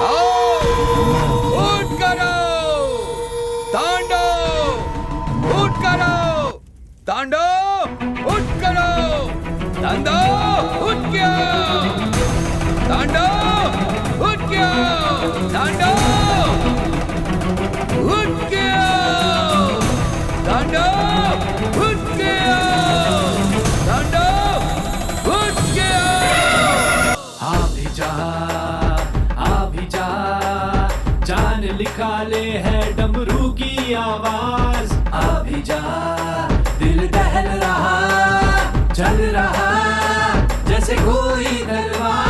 आओ, उठ करो, तांडव, उठ करो, तांडव, उठ करो, तांडव, उठ गया, तांडव, उठ गया, तांडव, उठ गया, तांडव, उठ गया, तांडव, उठ गया। आ भी जा, जान लिखा ले है डमरू की आवाज। आ भी जा, दिल दहल रहा, चल रहा जैसे कोई तलवार।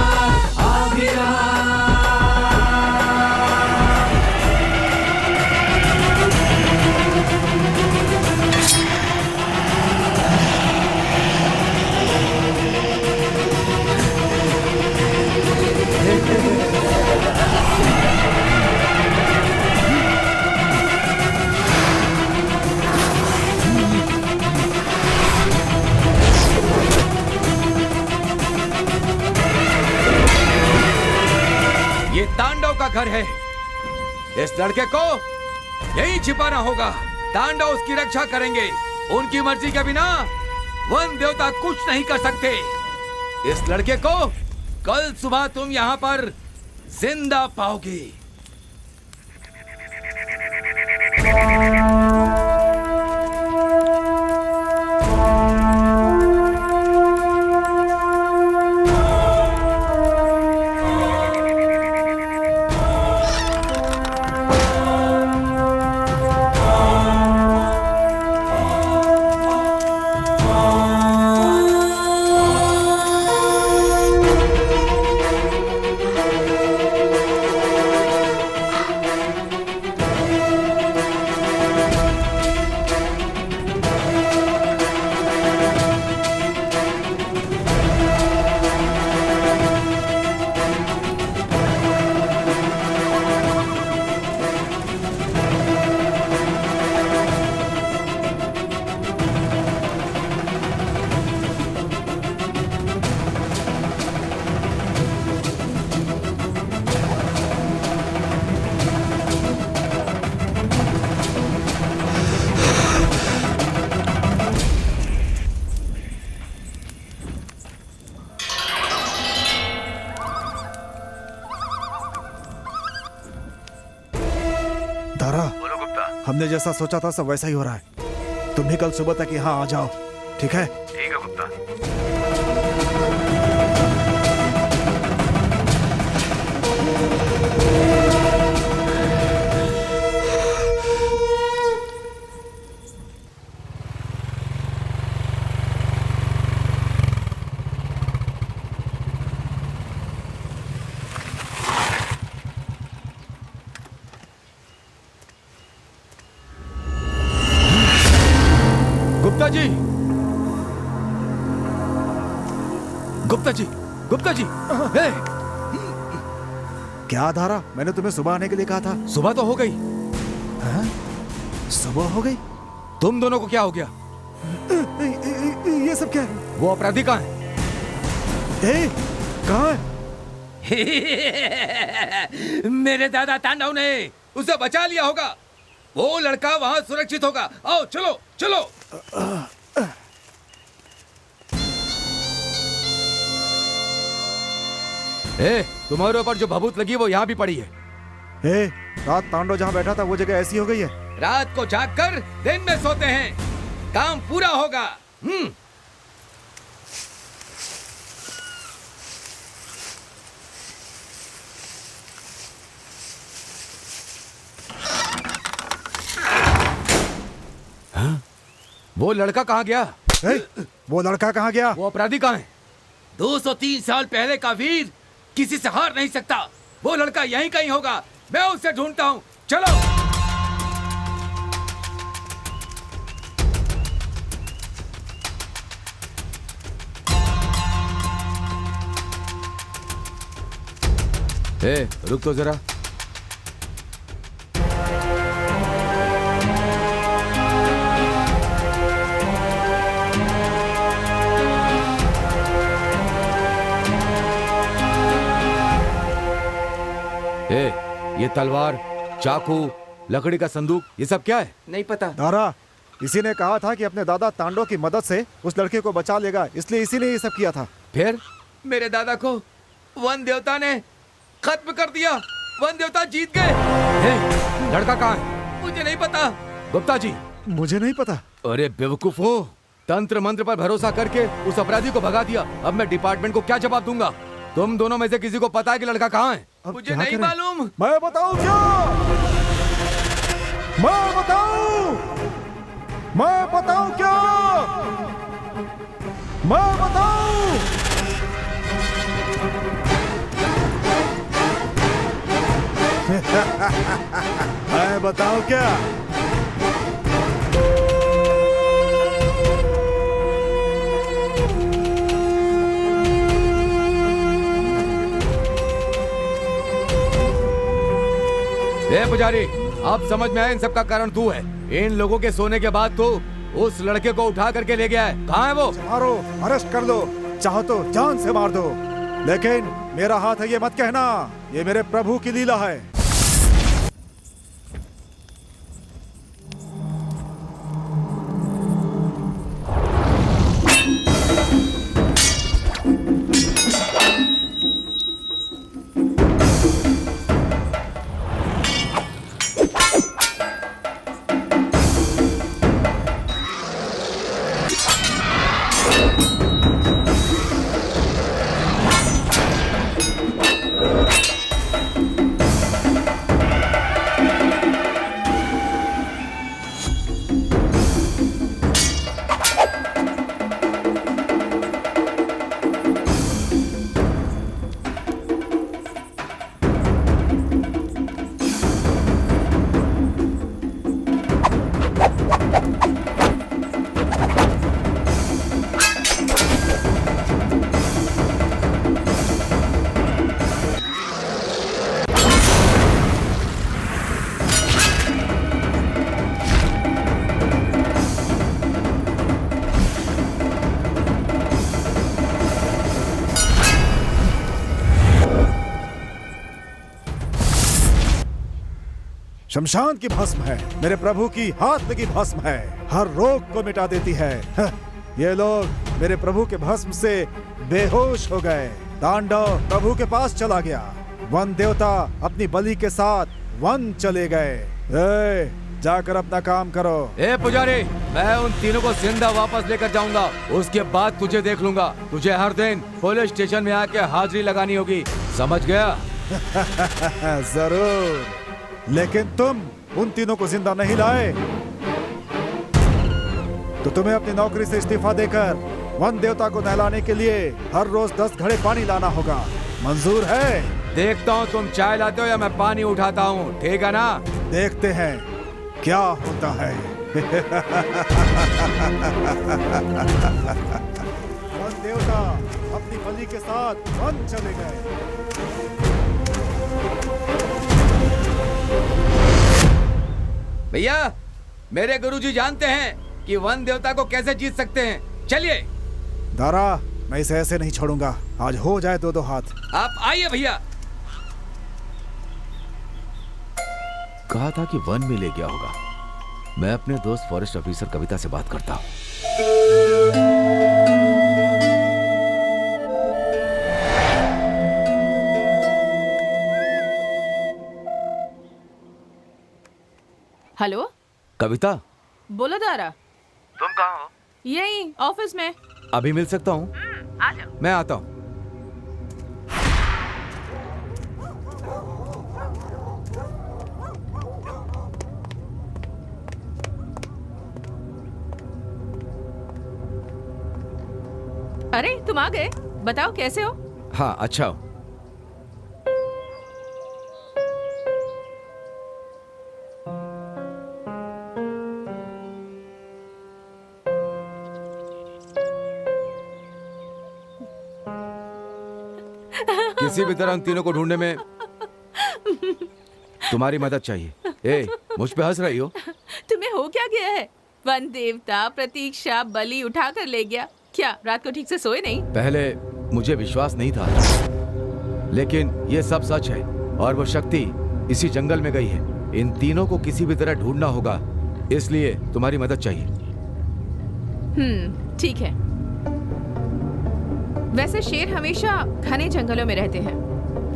ये तांडव का घर है। इस लड़के को यही छिपाना होगा। तांडव उसकी रक्षा करेंगे। उनकी मर्जी के बिना वन देवता कुछ नहीं कर सकते। इस लड़के को कल सुबह तुम यहाँ पर जिंदा पाओगे। दारा, हमने जैसा सोचा था सब वैसा ही हो रहा है। तुम भी कल सुबह तक यहाँ आ जाओ, ठीक है? ठीक है गुप्ता। गुप्ता जी, गुप्ता जी, गुप्ता जी। ए, क्या धारा? मैंने तुम्हें सुबह आने के लिए कहा था। सुबह तो हो गई। हाँ? सुबह हो गई? तुम दोनों को क्या हो गया? ये सब क्या है? वो अपराधी कहाँ है? कहाँ है? मेरे दादा तांडव ने उसे बचा लिया होगा। वो लड़का वहां सुरक्षित होगा। आओ चलो चलो। तुम्हारे ऊपर जो भभूत लगी वो यहाँ भी पड़ी है। रात तांडव जहाँ बैठा था वो जगह ऐसी हो गई है। रात को जागकर दिन में सोते हैं। काम पूरा होगा। वो लड़का कहाँ गया? वो लड़का कहाँ गया? वो अपराधी कहाँ है? 203 साल पहले का वीर किसी से हार नहीं सकता। वो लड़का यहीं कहीं होगा। मैं उसे ढूंढता हूँ। चलो। रुक तो जरा। ये तलवार, चाकू, लकड़ी का संदूक, ये सब क्या है? नहीं पता। दारा, इसी ने कहा था कि अपने दादा तांडव की मदद से उस लड़के को बचा लेगा, इसलिए इसी ने ये सब किया था। फिर मेरे दादा को वन देवता ने खत्म कर दिया। वन देवता जीत गए। लड़का कहाँ है? मुझे नहीं पता। गुप्ता जी, मुझे नहीं पता। अरे बेवकूफ हो, तंत्र मंत्र पर भरोसा करके उस अपराधी को भगा दिया। अब मैं डिपार्टमेंट को क्या जवाब दूंगा? तुम दोनों में से किसी को पता है कि लड़का कहाँ है? मुझे नहीं मालूम। मैं बताऊं क्या? मैं बताऊं? मैं बताऊं क्या? मैं बताऊं? मैं बताऊं क्या? पुजारी, अब समझ में आया इन सब का कारण तू है। इन लोगों के सोने के बाद तो उस लड़के को उठा करके ले गया है। कहाँ है वो? मारो, अरेस्ट कर दो, चाहो तो जान से मार दो। लेकिन मेरा हाथ है ये मत कहना, ये मेरे प्रभु की लीला है। शमशान की भस्म है, मेरे प्रभु की हाथ लगी भस्म है, हर रोग को मिटा देती है। ये लोग मेरे प्रभु के भस्म से बेहोश हो गए। तांडव प्रभु के पास चला गया। वन देवता अपनी बलि के साथ वन चले गए। जाकर अपना काम करो। ए पुजारी, मैं उन तीनों को जिंदा वापस लेकर जाऊंगा। उसके बाद तुझे देख लूंगा। तुझे हर दिन पुलिस स्टेशन में आके हाजिरी लगानी होगी, समझ गया? जरूर, लेकिन तुम उन तीनों को जिंदा नहीं लाए तो तुम्हें अपनी नौकरी से इस्तीफा देकर वन देवता को नहलाने के लिए हर रोज 10 घड़े पानी लाना होगा। मंजूर है? देखता हूँ तुम चाय लाते हो या मैं पानी उठाता हूँ, ठीक है ना? देखते हैं क्या होता है। वन देवता अपनी बलि के साथ वन चले गए। भैया, मेरे गुरुजी जानते हैं कि वन देवता को कैसे जीत सकते हैं। चलिए। दारा, मैं इसे ऐसे नहीं छोड़ूंगा। आज हो जाए दो हाथ। आप आइए भैया। कहा था कि वन में ले गया होगा। मैं अपने दोस्त फॉरेस्ट ऑफिसर कविता से बात करता हूँ। हेलो कविता, बोलो दारा। तुम कहाँ हो? यही ऑफिस में। अभी मिल सकता हूँ? आ जाओ। मैं आता हूँ। अरे तुम आ गए, बताओ कैसे हो? हाँ, अच्छा हो। किसी भी तरह उन तीनों को ढूंढने में तुम्हारी मदद चाहिए। ए, मुझ पे हंस रही हो? तुम्हें हो क्या गया है? वन देवता प्रतीक्षा बलि उठा कर ले गया। क्या रात को ठीक से सोए नहीं? पहले मुझे विश्वास नहीं था, लेकिन ये सब सच है और वो शक्ति इसी जंगल में गई है। इन तीनों को किसी भी तरह ढूंढना होगा, इसलिए तुम्हारी मदद चाहिए। ठीक है। वैसे शेर हमेशा घने जंगलों में रहते हैं,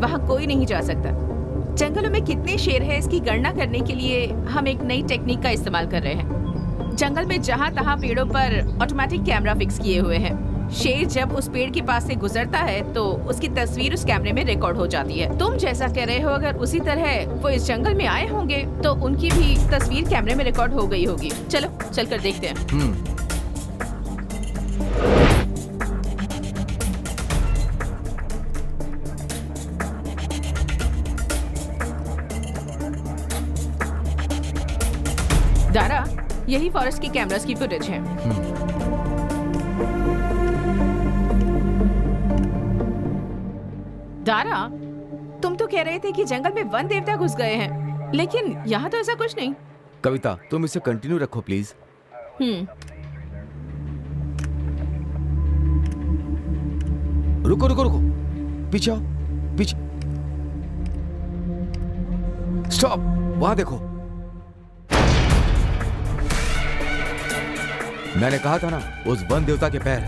वहाँ कोई नहीं जा सकता। जंगलों में कितने शेर हैं इसकी गणना करने के लिए हम एक नई टेक्निक का इस्तेमाल कर रहे हैं। जंगल में जहाँ तहाँ पेड़ों पर ऑटोमेटिक कैमरा फिक्स किए हुए हैं। शेर जब उस पेड़ के पास से गुजरता है तो उसकी तस्वीर उस कैमरे में रिकॉर्ड हो जाती है। तुम जैसा कह रहे हो, अगर उसी तरह वो इस जंगल में आए होंगे तो उनकी भी तस्वीर कैमरे में रिकॉर्ड हो गई होगी। चलो चलकर देखते हैं। दारा, यही फॉरेस्ट की कैमरास की फुटेज है। दारा, तुम तो कह रहे थे कि जंगल में वन देवता घुस गए हैं, लेकिन यहाँ तो ऐसा कुछ नहीं। कविता, तुम इसे कंटिन्यू रखो प्लीज। रुको रुको रुको, पीछे आओ, पीछे। स्टॉप, वहां देखो। मैंने कहा था ना, उस वन देवता के पैर।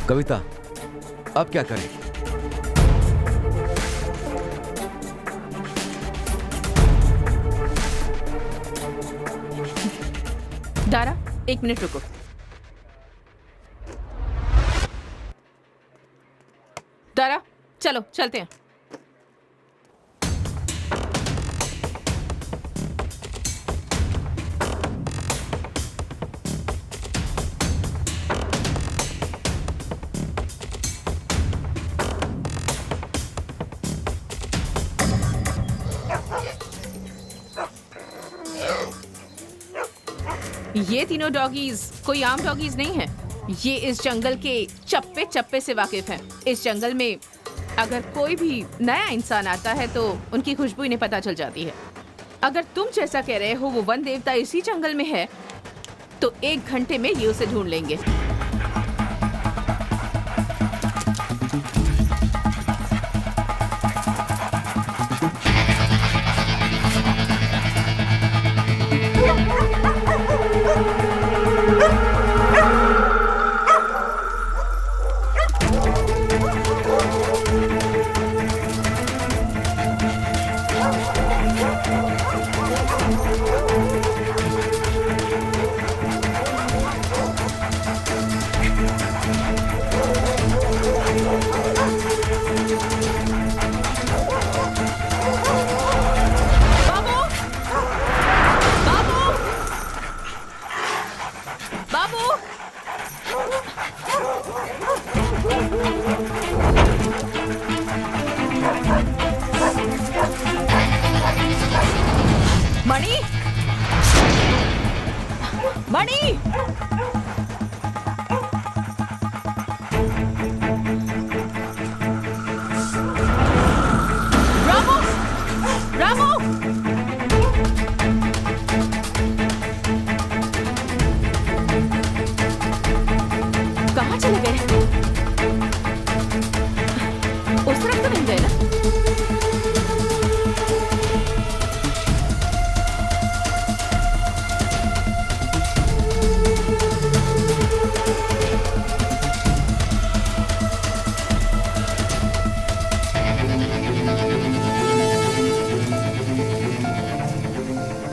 कविता, अब क्या करें? दारा, 1 मिनट रुको। दारा, चलो चलते हैं। ये तीनों डॉगीज कोई आम डॉगीज नहीं है। ये इस जंगल के चप्पे चप्पे से वाकिफ हैं। इस जंगल में अगर कोई भी नया इंसान आता है तो उनकी खुशबू इन्हें पता चल जाती है। अगर तुम जैसा कह रहे हो वो वन देवता इसी जंगल में है तो 1 घंटे में ये उसे ढूंढ लेंगे।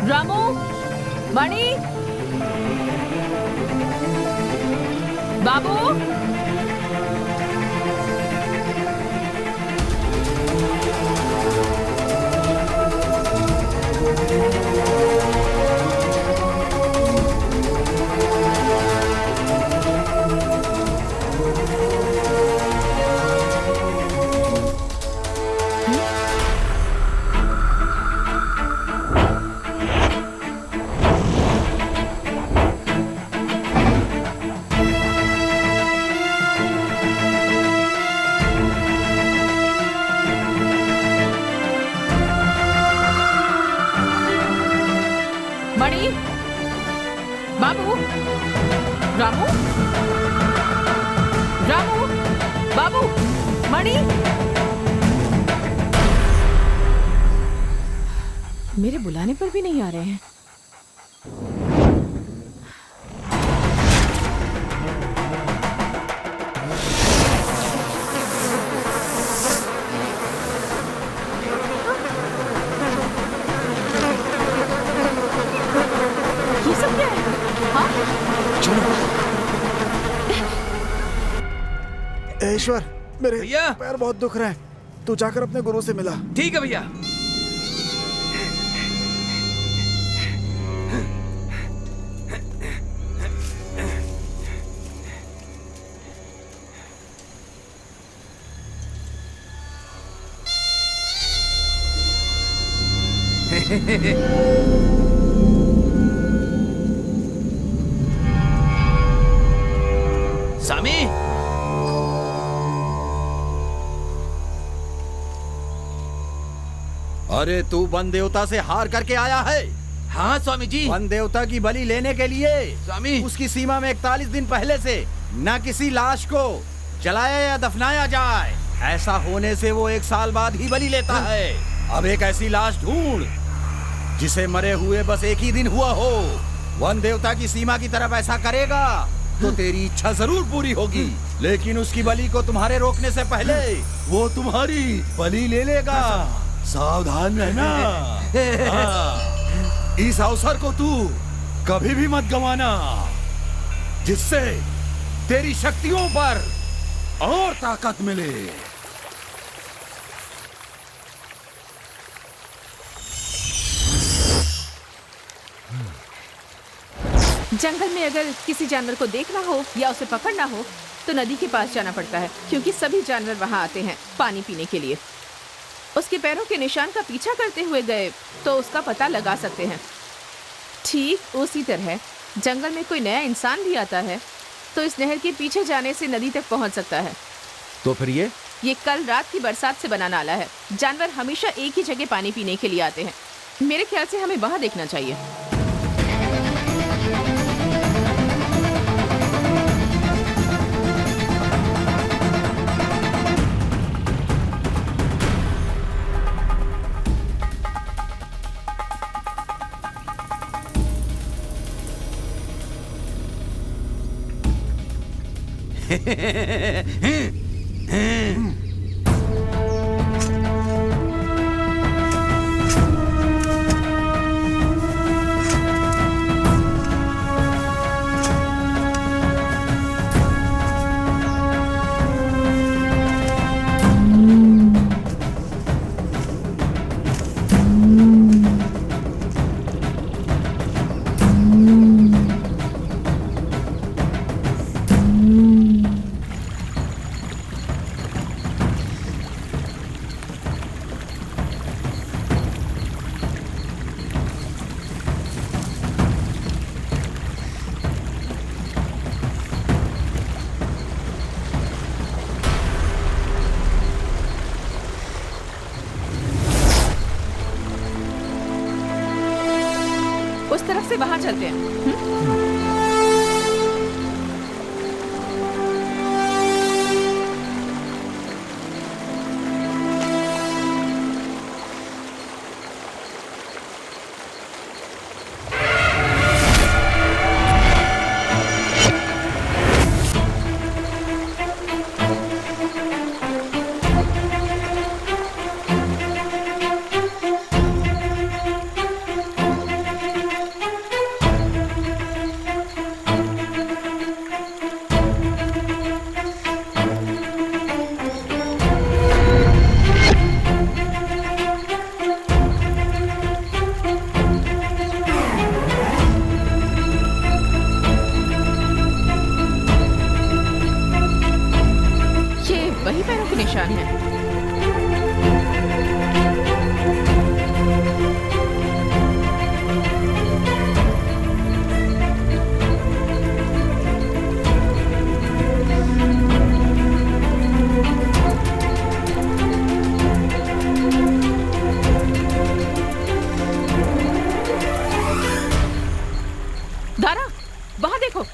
रामू, मणि, बाबू, मणि, बाबू, रामू, रामू, बाबू, मणि। मेरे बुलाने पर भी नहीं आ रहे हैं। ईश्वर, मेरे भैया! पैर बहुत दुख रहे हैं। तू जाकर अपने गुरु से मिला। ठीक है भैया। सामी, अरे तू वन देवता से हार करके आया है? हाँ स्वामी जी। वन देवता की बलि लेने के लिए स्वामी, उसकी सीमा में 41 दिन पहले से न किसी लाश को जलाया या दफनाया जाए। ऐसा होने से वो 1 साल बाद ही बलि लेता है। अब एक ऐसी लाश ढूंढ जिसे मरे हुए बस 1 ही दिन हुआ हो। वन देवता की सीमा की तरफ ऐसा करेगा तो तेरी इच्छा जरूर पूरी होगी, लेकिन उसकी बलि को तुम्हारे रोकने से पहले वो तुम्हारी बलि ले लेगा। सावधान रहना। इस अवसर को तू कभी भी मत गंवाना, जिससे तेरी शक्तियों पर और ताकत मिले। जंगल में अगर किसी जानवर को देखना हो या उसे पकड़ना हो तो नदी के पास जाना पड़ता है, क्योंकि सभी जानवर वहां आते हैं पानी पीने के लिए। उसके पैरों के निशान का पीछा करते हुए गए तो उसका पता लगा सकते हैं। ठीक उसी तरह जंगल में कोई नया इंसान भी आता है तो इस नहर के पीछे जाने से नदी तक पहुंच सकता है। तो फिर ये कल रात की बरसात से बना नाला है। जानवर हमेशा एक ही जगह पानी पीने के लिए आते हैं। मेरे ख्याल से हमें वहां देखना चाहिए। उस तरफ से वहां चलते हैं। वही पैरों के निशान है। दारा, वहां देखो।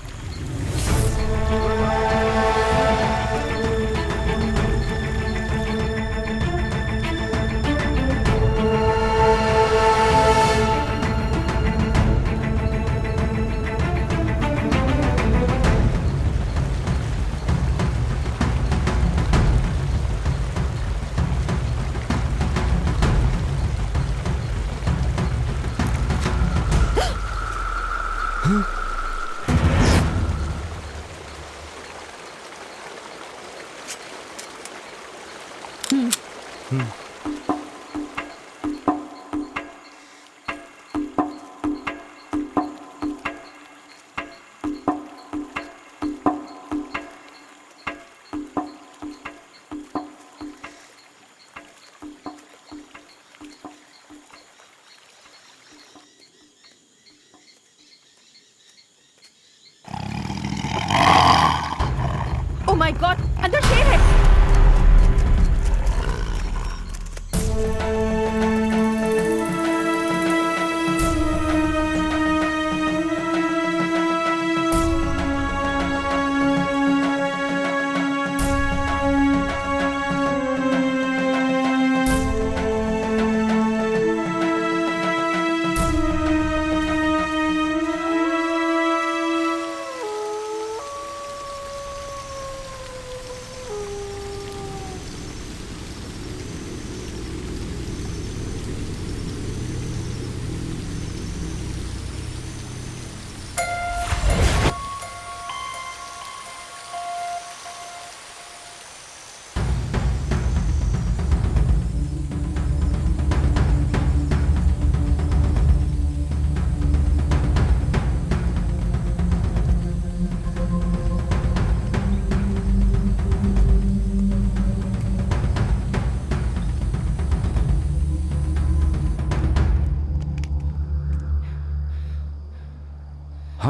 ओह माय गॉड, अंदर शेर है।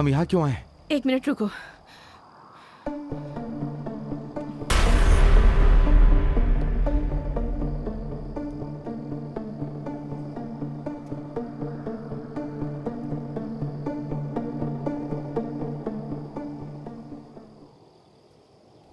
हम यहाँ क्यों आए? 1 मिनट रुको।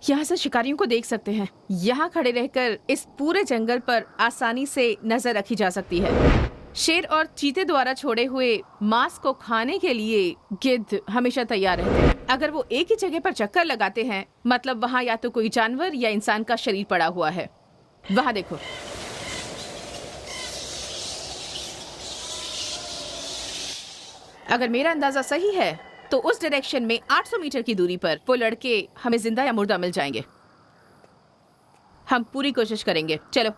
यहाँ से शिकारियों को देख सकते हैं। यहाँ खड़े रहकर इस पूरे जंगल पर आसानी से नजर रखी जा सकती है। शेर और चीते द्वारा छोड़े हुए मांस को खाने के लिए गिद्ध हमेशा तैयार रहते हैं। अगर वो एक ही जगह पर चक्कर लगाते हैं, मतलब वहाँ या तो कोई जानवर या इंसान का शरीर पड़ा हुआ है। वहाँ देखो। अगर मेरा अंदाजा सही है तो उस डायरेक्शन में 800 मीटर की दूरी पर वो लड़के हमें जिंदा या मुर्दा मिल जाएंगे। हम पूरी कोशिश करेंगे। चलो।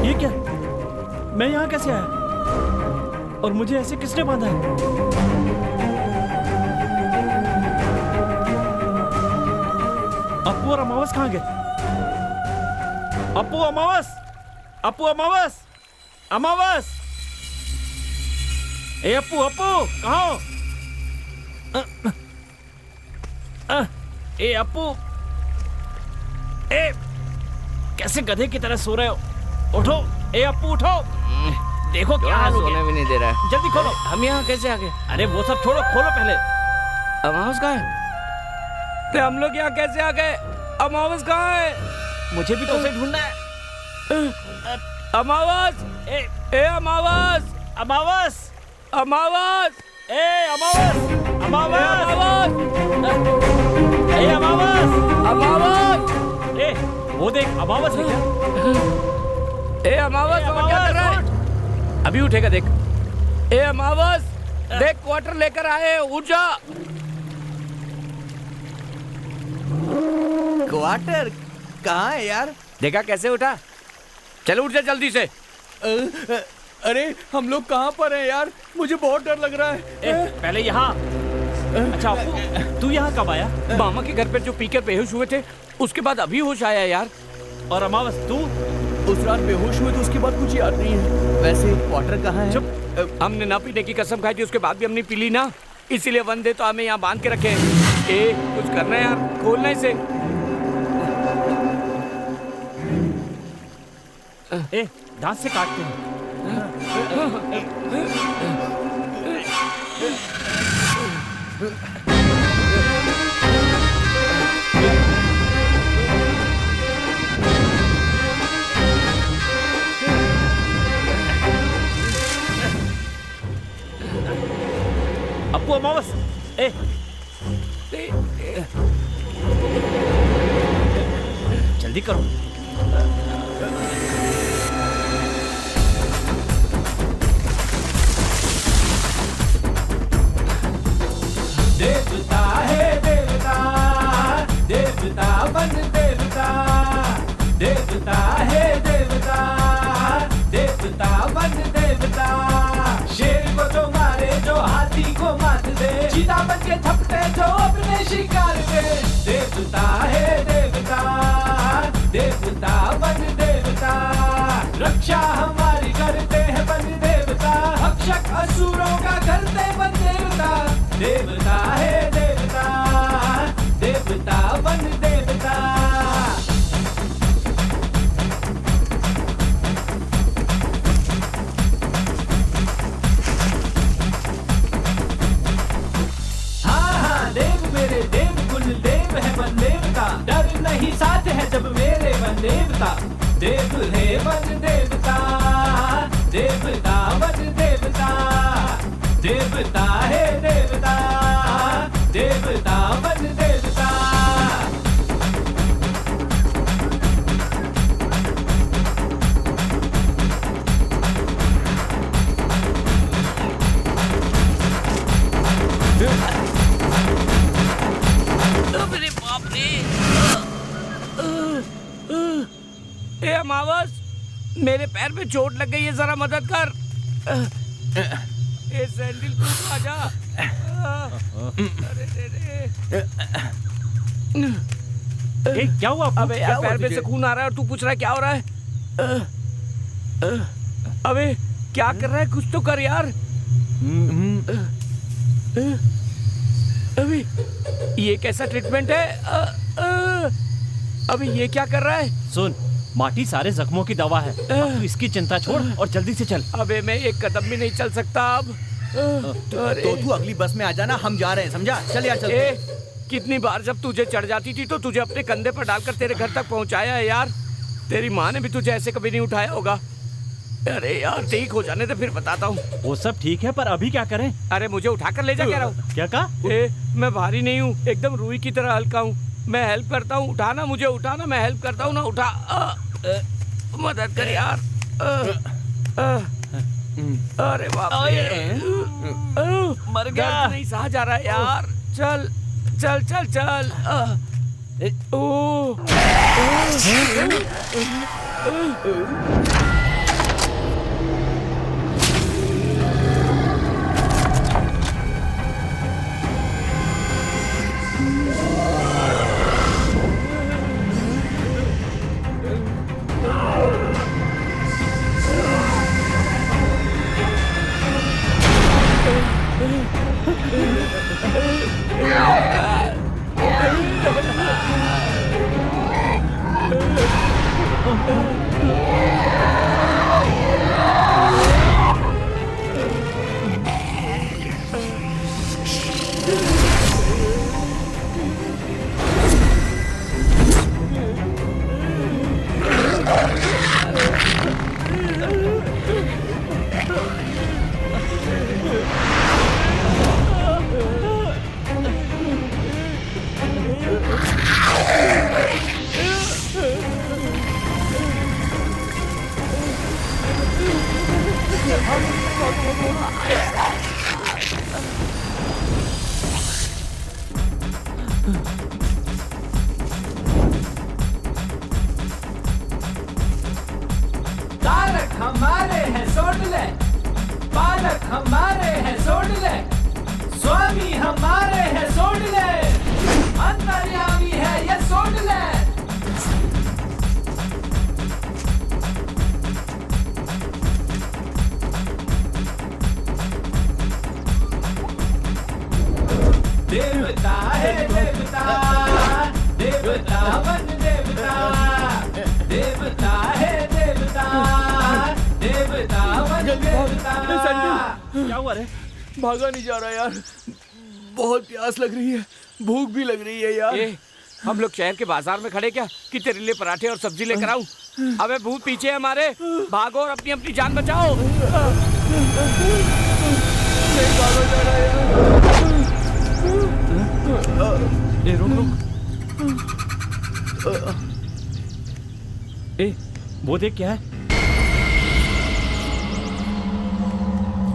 ये क्या? मैं यहाँ कैसे आया? और मुझे ऐसे किसने बांधा है? अप्पू और अमावस कहाँ गए? अप्पू, अमावस! अप्पू, अमावस! अमावस! ए अप्पू, अप्पू कहाँ हो? ए अप्पू, ए कैसे गधे की तरह सो रहे हो? उठो, ए अप्पू उठो। देखो क्या हाल हो गया। सोने भी नहीं दे रहा है। जल्दी खोलो। हम यहाँ कैसे आ गए? अरे वो सब छोड़ो, खोलो पहले। अमावस कहाँ है? तो हम लोग यहाँ कैसे आ गए? अमावस कहाँ है? मुझे भी तो उसे ढूंढना है। अमावस! ए अमावस! अमावस! अमावस! ए अमावस! अमावस! अमावस! ए अमावस! अमावस! ए वो देख, अमावस है क्या? ए अमावस, वो क्या कर रहा है? अभी उठेगा देख। ए अमावस, देख क्वार्टर लेकर आए, उठ जा। क्वार्टर कहाँ है यार? देखा कैसे उठा? चलो उठ जा जल्दी से। अरे हम लोग कहाँ पर हैं यार? मुझे बहुत डर लग रहा है। ए, पहले यहाँ। अच्छा अप्पू, तू यहाँ कब आया? मामा के घर पर जो पीकर बेहोश हुए थे, उसके बाद अभी होश आया यार। और अमावस तू? उस रात बेहोश हुए तो उसके बाद कुछ याद नहीं है। वैसे क्वार्टर कहाँ है? चुप। हमने ना पीने की कसम खाई थी, उसके बाद भी हमने पी ली ना, इसीलिए वंदे तो हमें यहाँ बांध के रखे। ए कुछ करना है यार, खोलना इसे। ए दांत से काटते हैं। अप्पू, अमावस, ए जल्दी करो। देवता है देवता, देवता बन देवता, देवता है देवता, देवता बन देवता। शेर को तो मारे जो हाथी को मात दे, चीता बन के थपटे जो अपने शिकार पे। देवता है देवता, देवता बन देवता, रक्षा हमारी करते हैं बन देवता, भक्षक असुरों का करते बन देवता। देवता है देवता, देवता बन देवता। हाँ हाँ देव मेरे देव कुल देव है बन देवता, डर नहीं ही साथ है जब मेरे वन देवता। देव है वन देवता, देवता वन देवता, देवता है देवता, देवता वन देवता। मेरे बाप रे। ए अमावस, मेरे पैर पे चोट लग गई है, जरा मदद कर। ए सैंडल तू आजा। अरे रे। क्या हुआ आपको? अबे यार पैर में से खून आ रहा है और तू पूछ रहा है क्या हो रहा है? अबे क्या कर रहा है, कुछ तो कर यार। अभी ये कैसा ट्रीटमेंट है? अभी ये क्या कर रहा है? सुन, माटी सारे जख्मों की दवा है। अब तू इसकी चिंता छोड़ और जल्दी से चल। अबे मैं एक कदम भी नहीं चल सकता अब। तो तू अगली बस में आ जाना, हम जा रहे हैं, समझा? चल यार चल। कितनी बार जब तुझे चढ़ जाती थी तो तुझे अपने कंधे पर डालकर तेरे घर तक पहुंचाया है यार। तेरी माँ ने भी तुझे ऐसे कभी नहीं उठाया होगा। अरे यार ठीक हो जाने तो फिर बताता हूँ। वो सब ठीक है, पर अभी क्या करें? अरे मुझे उठाकर ले जा कह रहा हूँ। क्या कहा? मैं भारी नहीं हूँ, एकदम रूई की तरह हल्का हूँ। मैं हेल्प करता हूँ, उठाना मुझे, उठाना, मैं हेल्प करता हूँ ना, उठा। मदद कर यार। अरे बाप रे, मर गया। दर्द नहीं सहा जा रहा है यार। चल चल चल चल। ओ तारक हमारे हैं सोडले, पालक हमारे हैं सोडले, स्वामी हमारे हैं सोडले, अंतर्यामी है ये सोडले। देवता है देवता, देवता वन देवता, देवता है देवता, देवता वन देवता। क्या हुआ रे? भागा नहीं जा रहा यार, बहुत प्यास लग रही है, भूख भी लग रही है यार। हम लोग शहर के बाजार में खड़े क्या कि तेरे लिए पराठे और सब्जी लेकर आऊं? अबे भूत पीछे है हमारे, भागो और अपनी अपनी जान बचाओ। नहीं भागो जा रहा यार। रुक। वो देख क्या है?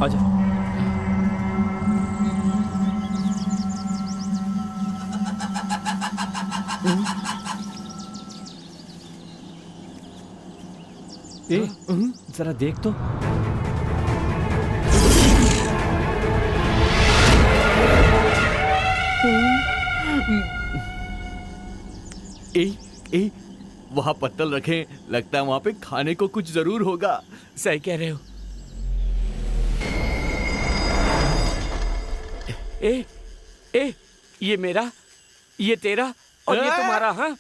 आजा। जरा देख तो। वहाँ पत्तल रखें, लगता है वहाँ पे खाने को कुछ जरूर होगा। सही कह रहे हो। ये मेरा, ये तेरा और ये तुम्हारा। हाँ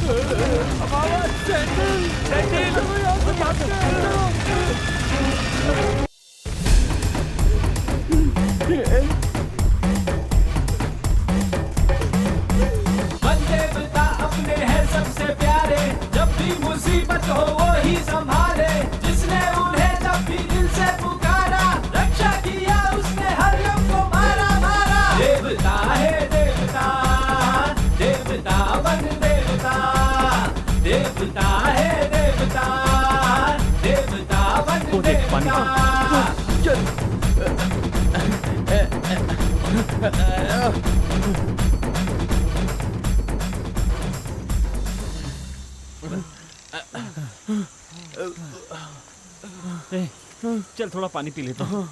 वन देवता अपने हैं सबसे प्यारे, जब भी मुसीबत हो वो ही संभाले। जिसने उन्हें जब भी दिल से पुकारा, रक्षा किया उसने हर यम को मारा मारा। देवता है देवता, देवता वन देवता, देवता है देवता, देवता वन देवता। चल थोड़ा पानी पी लेता हूँ।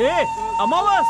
ए अमावस,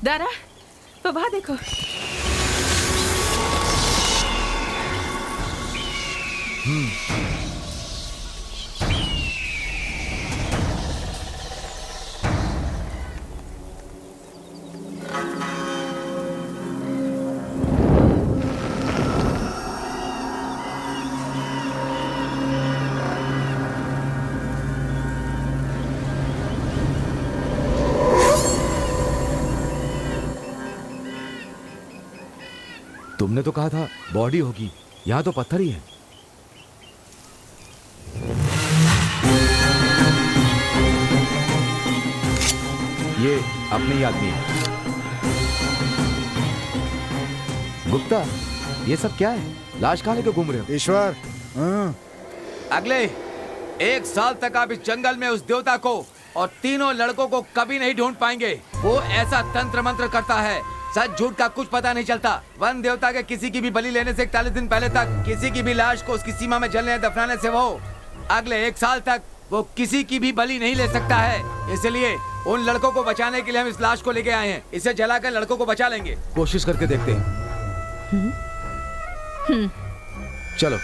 दारा, वहाँ देखो। तुमने तो कहा था बॉडी होगी, यहाँ तो पत्थर ही है। ये अपने ही आदमी है। गुप्ता, ये सब क्या है? लाश कहाँ लेके घूम रहे हो? ईश्वर, अगले 1 साल तक आप इस जंगल में उस देवता को और तीनों लड़कों को कभी नहीं ढूंढ पाएंगे। वो ऐसा तंत्र मंत्र करता है, सच झूठ का कुछ पता नहीं चलता। वन देवता के किसी की भी बलि लेने से 41 दिन पहले तक किसी की भी लाश को उसकी सीमा में जलने दफनाने से वो अगले 1 साल तक वो किसी की भी बलि नहीं ले सकता है। इसलिए उन लड़कों को बचाने के लिए हम इस लाश को लेके आए हैं। इसे जलाकर लड़कों को बचा लेंगे। कोशिश करके देखते हैं। चलो।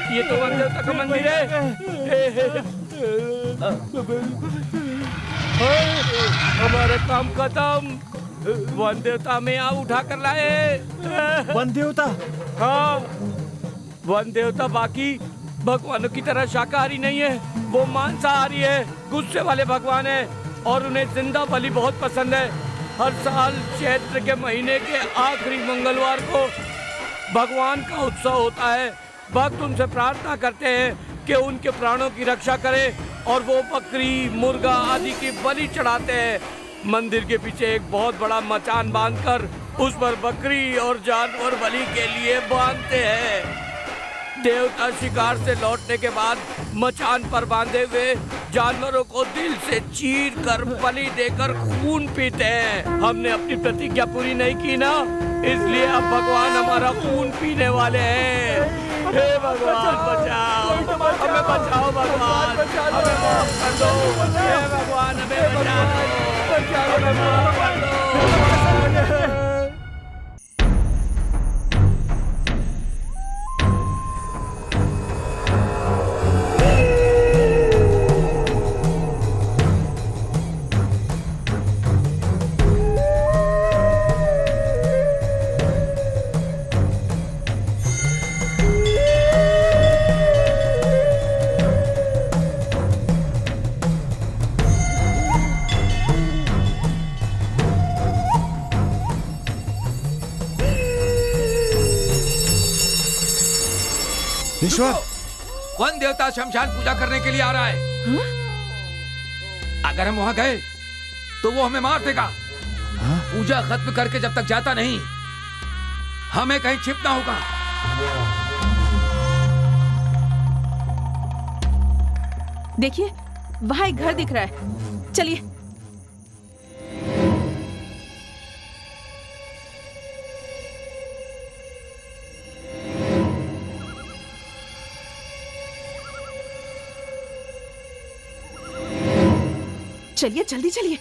ये तो वन देवता का मंदिर है। हमारा काम खत्म। वन देवता हमें यहाँ उठा कर लाए। वन देवता? हाँ, वन देवता बाकी भगवानों की तरह शाकाहारी नहीं है, वो मांसाहारी है, गुस्से वाले भगवान है और उन्हें जिंदा बलि बहुत पसंद है। हर साल चैत्र के महीने के आखिरी मंगलवार को भगवान का उत्सव होता है। भक्त उनसे प्रार्थना करते हैं कि उनके प्राणों की रक्षा करें और वो बकरी, मुर्गा आदि की बलि चढ़ाते हैं। मंदिर के पीछे एक बहुत बड़ा मचान बांधकर उस पर बकरी और जानवर बलि के लिए बांधते हैं। देवता शिकार से लौटने के बाद मचान पर बांधे हुए जानवरों को दिल से चीर कर बलि देकर खून पीते हैं। हमने अपनी प्रतिज्ञा पूरी नहीं की ना, इसलिए अब भगवान हमारा खून पीने वाले हैं। हे भगवान बचाओ, हमें बचाओ भगवान, हमें माफ कर दो। हे भगवान हमें बचा दो, हमें माफ कर दो। ईश्वर, वन देवता शमशान पूजा करने के लिए आ रहा है। अगर हम वहां गए तो वो हमें मार देगा। पूजा खत्म करके जब तक जाता नहीं, हमें कहीं छिपना होगा। देखिए, वहां एक घर दिख रहा है, चलिए। चलिए, जल्दी चलिए।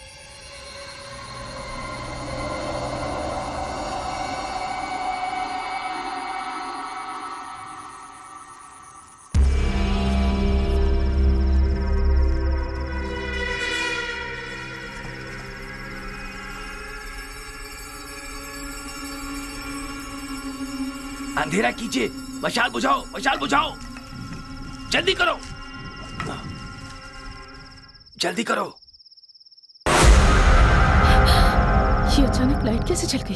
अंधेरा कीजिए, मशाल बुझाओ, मशाल बुझाओ, जल्दी करो, जल्दी करो। ये अचानक लाइट कैसे चल गई?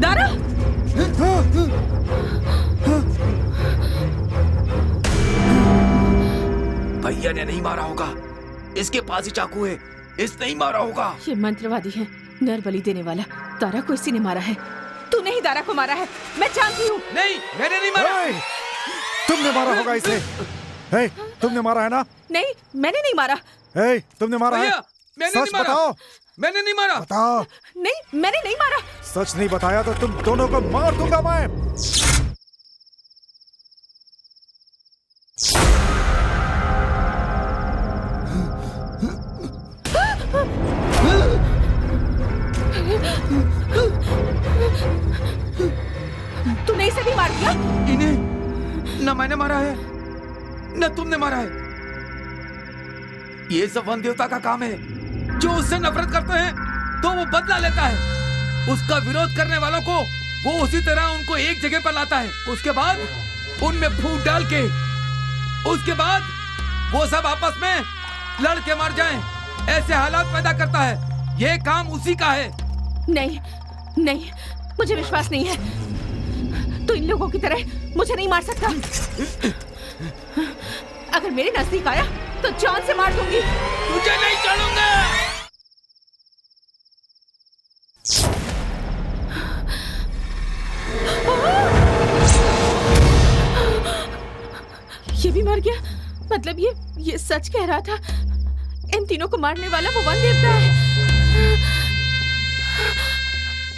दारा! भैया ने नहीं मारा होगा, इसके पास ही चाकू है, इसने ही मारा होगा। ये मंत्रवादी है, नर बलि देने वाला। दारा को इसी ने मारा है। तूने ही दारा को मारा है, मैं जानती हूँ। नहीं, मैंने नहीं मारा। तुमने मारा होगा इसे। तुमने मारा है ना? नहीं, मैंने नहीं मारा। तुमने मारा है? मैंने नहीं मारा। बताओ। मैंने नहीं मारा। बताओ। नहीं, मैंने नहीं मारा। सच नहीं बताया तो तुम दोनों को मार दूंगा मैं। तूने इसे भी मार दिया? इन्हें न मैंने मारा है, न तुमने मारा है। ये सब वन देवता का काम है। जो उससे नफरत करते हैं तो वो बदला लेता है। उसका विरोध करने वालों को वो उसी तरह उनको एक जगह पर लाता है। उसके बाद उनमें फूट डाल के, उसके बाद वो सब आपस में लड़ के मर जाएं, ऐसे हालात पैदा करता है। ये काम उसी का है। नहीं, नहीं, मुझे विश्वास नहीं है। तू इन लोगों की तरह मुझे नहीं मार सकता। अगर मेरे नजदीक आया तो जान से मार दूंगी। तुझे नहीं छोड़ूंगा। ये भी मर गया। मतलब ये सच कह रहा था। इन तीनों को मारने वाला वो वन देवता है।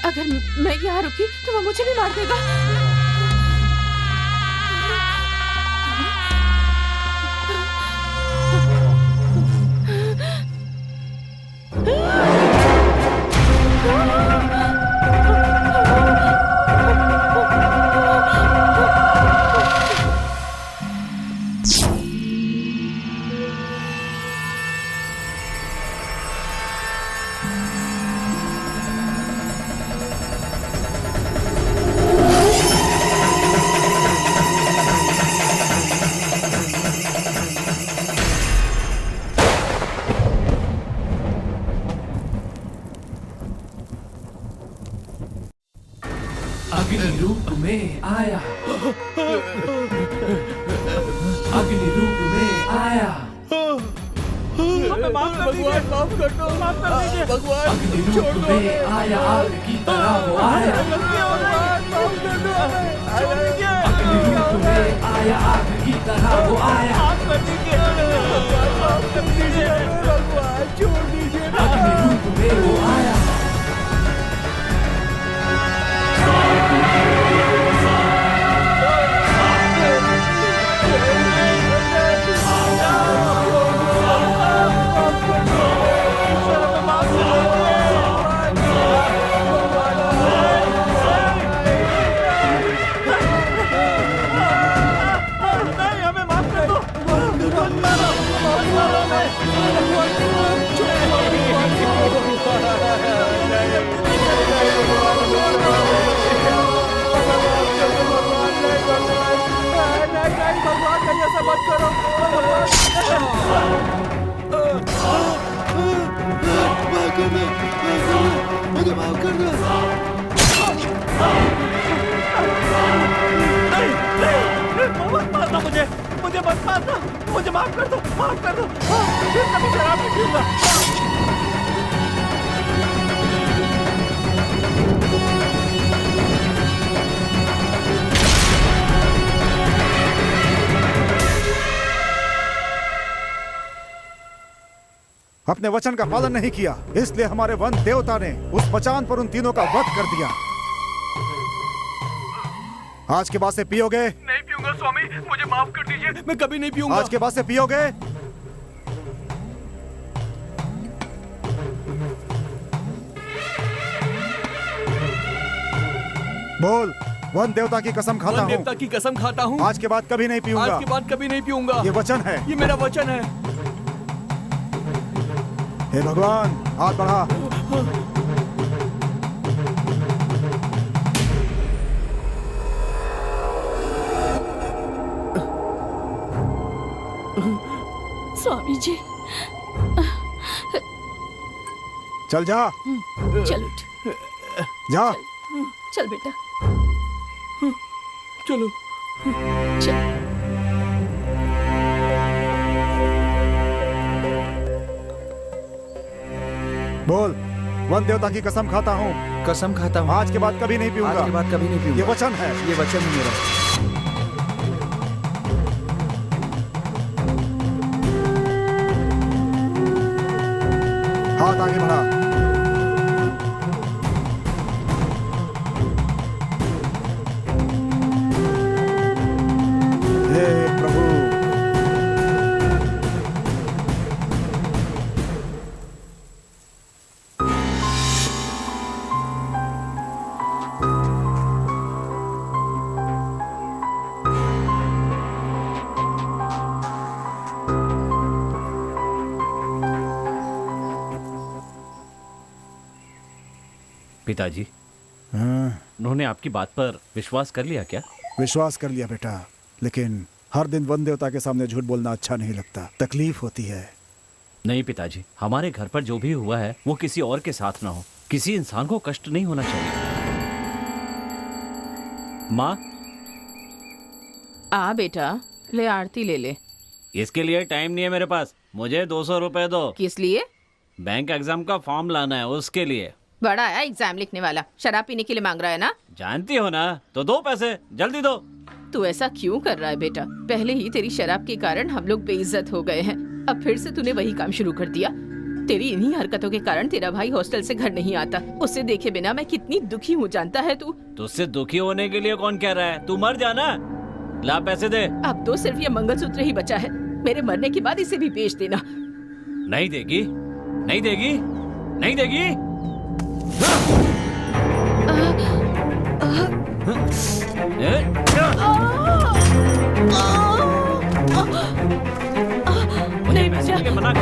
अगर मैं यहाँ रुकी तो वो मुझे भी मार देगा। अग्नि रूप में आया। अग्नि रूप में आया। भगवान माफ कर दो, भगवान अग्नि रूप में आया, आग की तरह वो आया। अग्नि रूप में आया, आग की तरह वो आया। अग्नि रूप में वो आया। मुझे मत मारना, मुझे माफ कर दो, माफ कर दो। फिर कभी शराब नहीं पीऊंगा। अपने वचन का पालन नहीं किया, इसलिए हमारे वन देवता ने उस मचान पर उन तीनों का वध कर दिया। आज के बाद से पियोगे? नहीं पीऊंगा स्वामी, मुझे माफ कर दीजिए, मैं कभी नहीं पीऊंगा। आज के बाद से पियोगे? बोल, वन देवता की कसम खाता हूँ। देवता की कसम खाता हूँ, आज के बाद कभी नहीं पीऊंगा। आज के बाद कभी नहीं पीऊंगा। ये वचन है, ये मेरा वचन है। हे भगवान, हाथ बढ़ा। स्वामी जी, चल जा, चल उठ, जा। चल बेटा, चलो चल। बोल, वन देवता की कसम खाता हूँ। कसम खाता हूँ, आज के बाद कभी नहीं पीऊंगा। आज के बाद कभी नहीं पीऊंगा। ये वचन है, ये वचन है मेरा। हाथ आगे बढ़ा। हे प्रभु, पिताजी, हाँ, उन्होंने आपकी बात पर विश्वास कर लिया क्या? विश्वास कर लिया बेटा, लेकिन हर दिन वन देवता के सामने झूठ बोलना अच्छा नहीं लगता, तकलीफ होती है। नहीं पिताजी, हमारे घर पर जो भी हुआ है वो किसी और के साथ ना हो। किसी इंसान को कष्ट नहीं होना चाहिए। माँ, आ बेटा, ले आरती ले ले। इसके लिए टाइम नहीं है मेरे पास। मुझे 200 रुपए दो। किस लिए? बैंक एग्जाम का फॉर्म लाना है, उसके लिए। बड़ा आया एग्जाम लिखने वाला, शराब पीने के लिए मांग रहा है ना? जानती हो ना, तो दो पैसे, जल्दी दो। तू ऐसा क्यों कर रहा है बेटा? पहले ही तेरी शराब के कारण हम लोग बेइज्जत हो गए हैं, अब फिर से तूने वही काम शुरू कर दिया। तेरी इन्हीं हरकतों के कारण तेरा भाई हॉस्टल से घर नहीं आता। उसे देखे बिना मैं कितनी दुखी हूँ जानता है तू? तुझसे दुखी होने के लिए कौन कह रहा है? तू मर जाना। ला पैसे दे। अब तो सिर्फ ये मंगलसूत्र ही बचा है, मेरे मरने के बाद इसे भी बेच देना। नहीं देगी, नहीं देगी, नहीं देगी। नहीं बचा, मना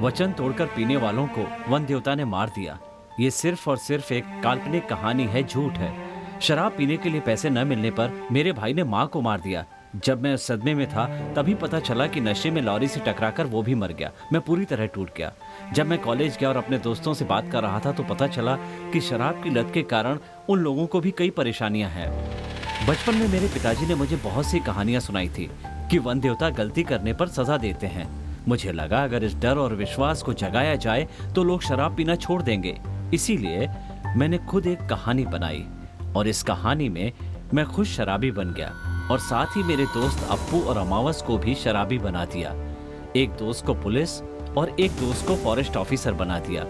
वचन तोड़कर पीने वालों को वन देवता ने मार दिया। ये सिर्फ और सिर्फ एक काल्पनिक कहानी है, झूठ है। शराब पीने के लिए पैसे न मिलने पर मेरे भाई ने माँ को मार दिया। जब मैं उस सदमे में था तभी पता चला कि नशे में लॉरी से टकराकर वो भी मर गया। मैं पूरी तरह टूट गया। जब मैं कॉलेज गया और अपने दोस्तों से बात कर रहा था तो पता चला कि शराब की लत के कारण उन लोगों को भी कई परेशानियां हैं। बचपन में मेरे पिताजी ने मुझे बहुत सी कहानियां सुनाई थी कि वन देवता गलती करने पर सजा देते हैं। मुझे लगा अगर इस डर और विश्वास को जगाया जाए तो लोग शराब पीना छोड़ देंगे। इसीलिए मैंने खुद एक कहानी बनाई और इस कहानी में मैं खुद शराबी बन गया और साथ ही मेरे दोस्त अप्पू और अमावस को भी शराबी बना दिया। एक दोस्त को पुलिस और एक दोस्त को फॉरेस्ट ऑफिसर बना दिया।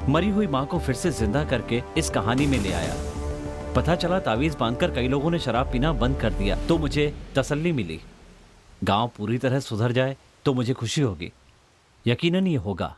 मरी हुई माँ को फिर से जिंदा करके इस कहानी में ले आया। पता चला तावीज बांधकर कई लोगों ने शराब पीना बंद कर दिया तो मुझे तसल्ली मिली। गांव पूरी तरह सुधर जाए तो मुझे खुशी होगी। यकीनन ये होगा।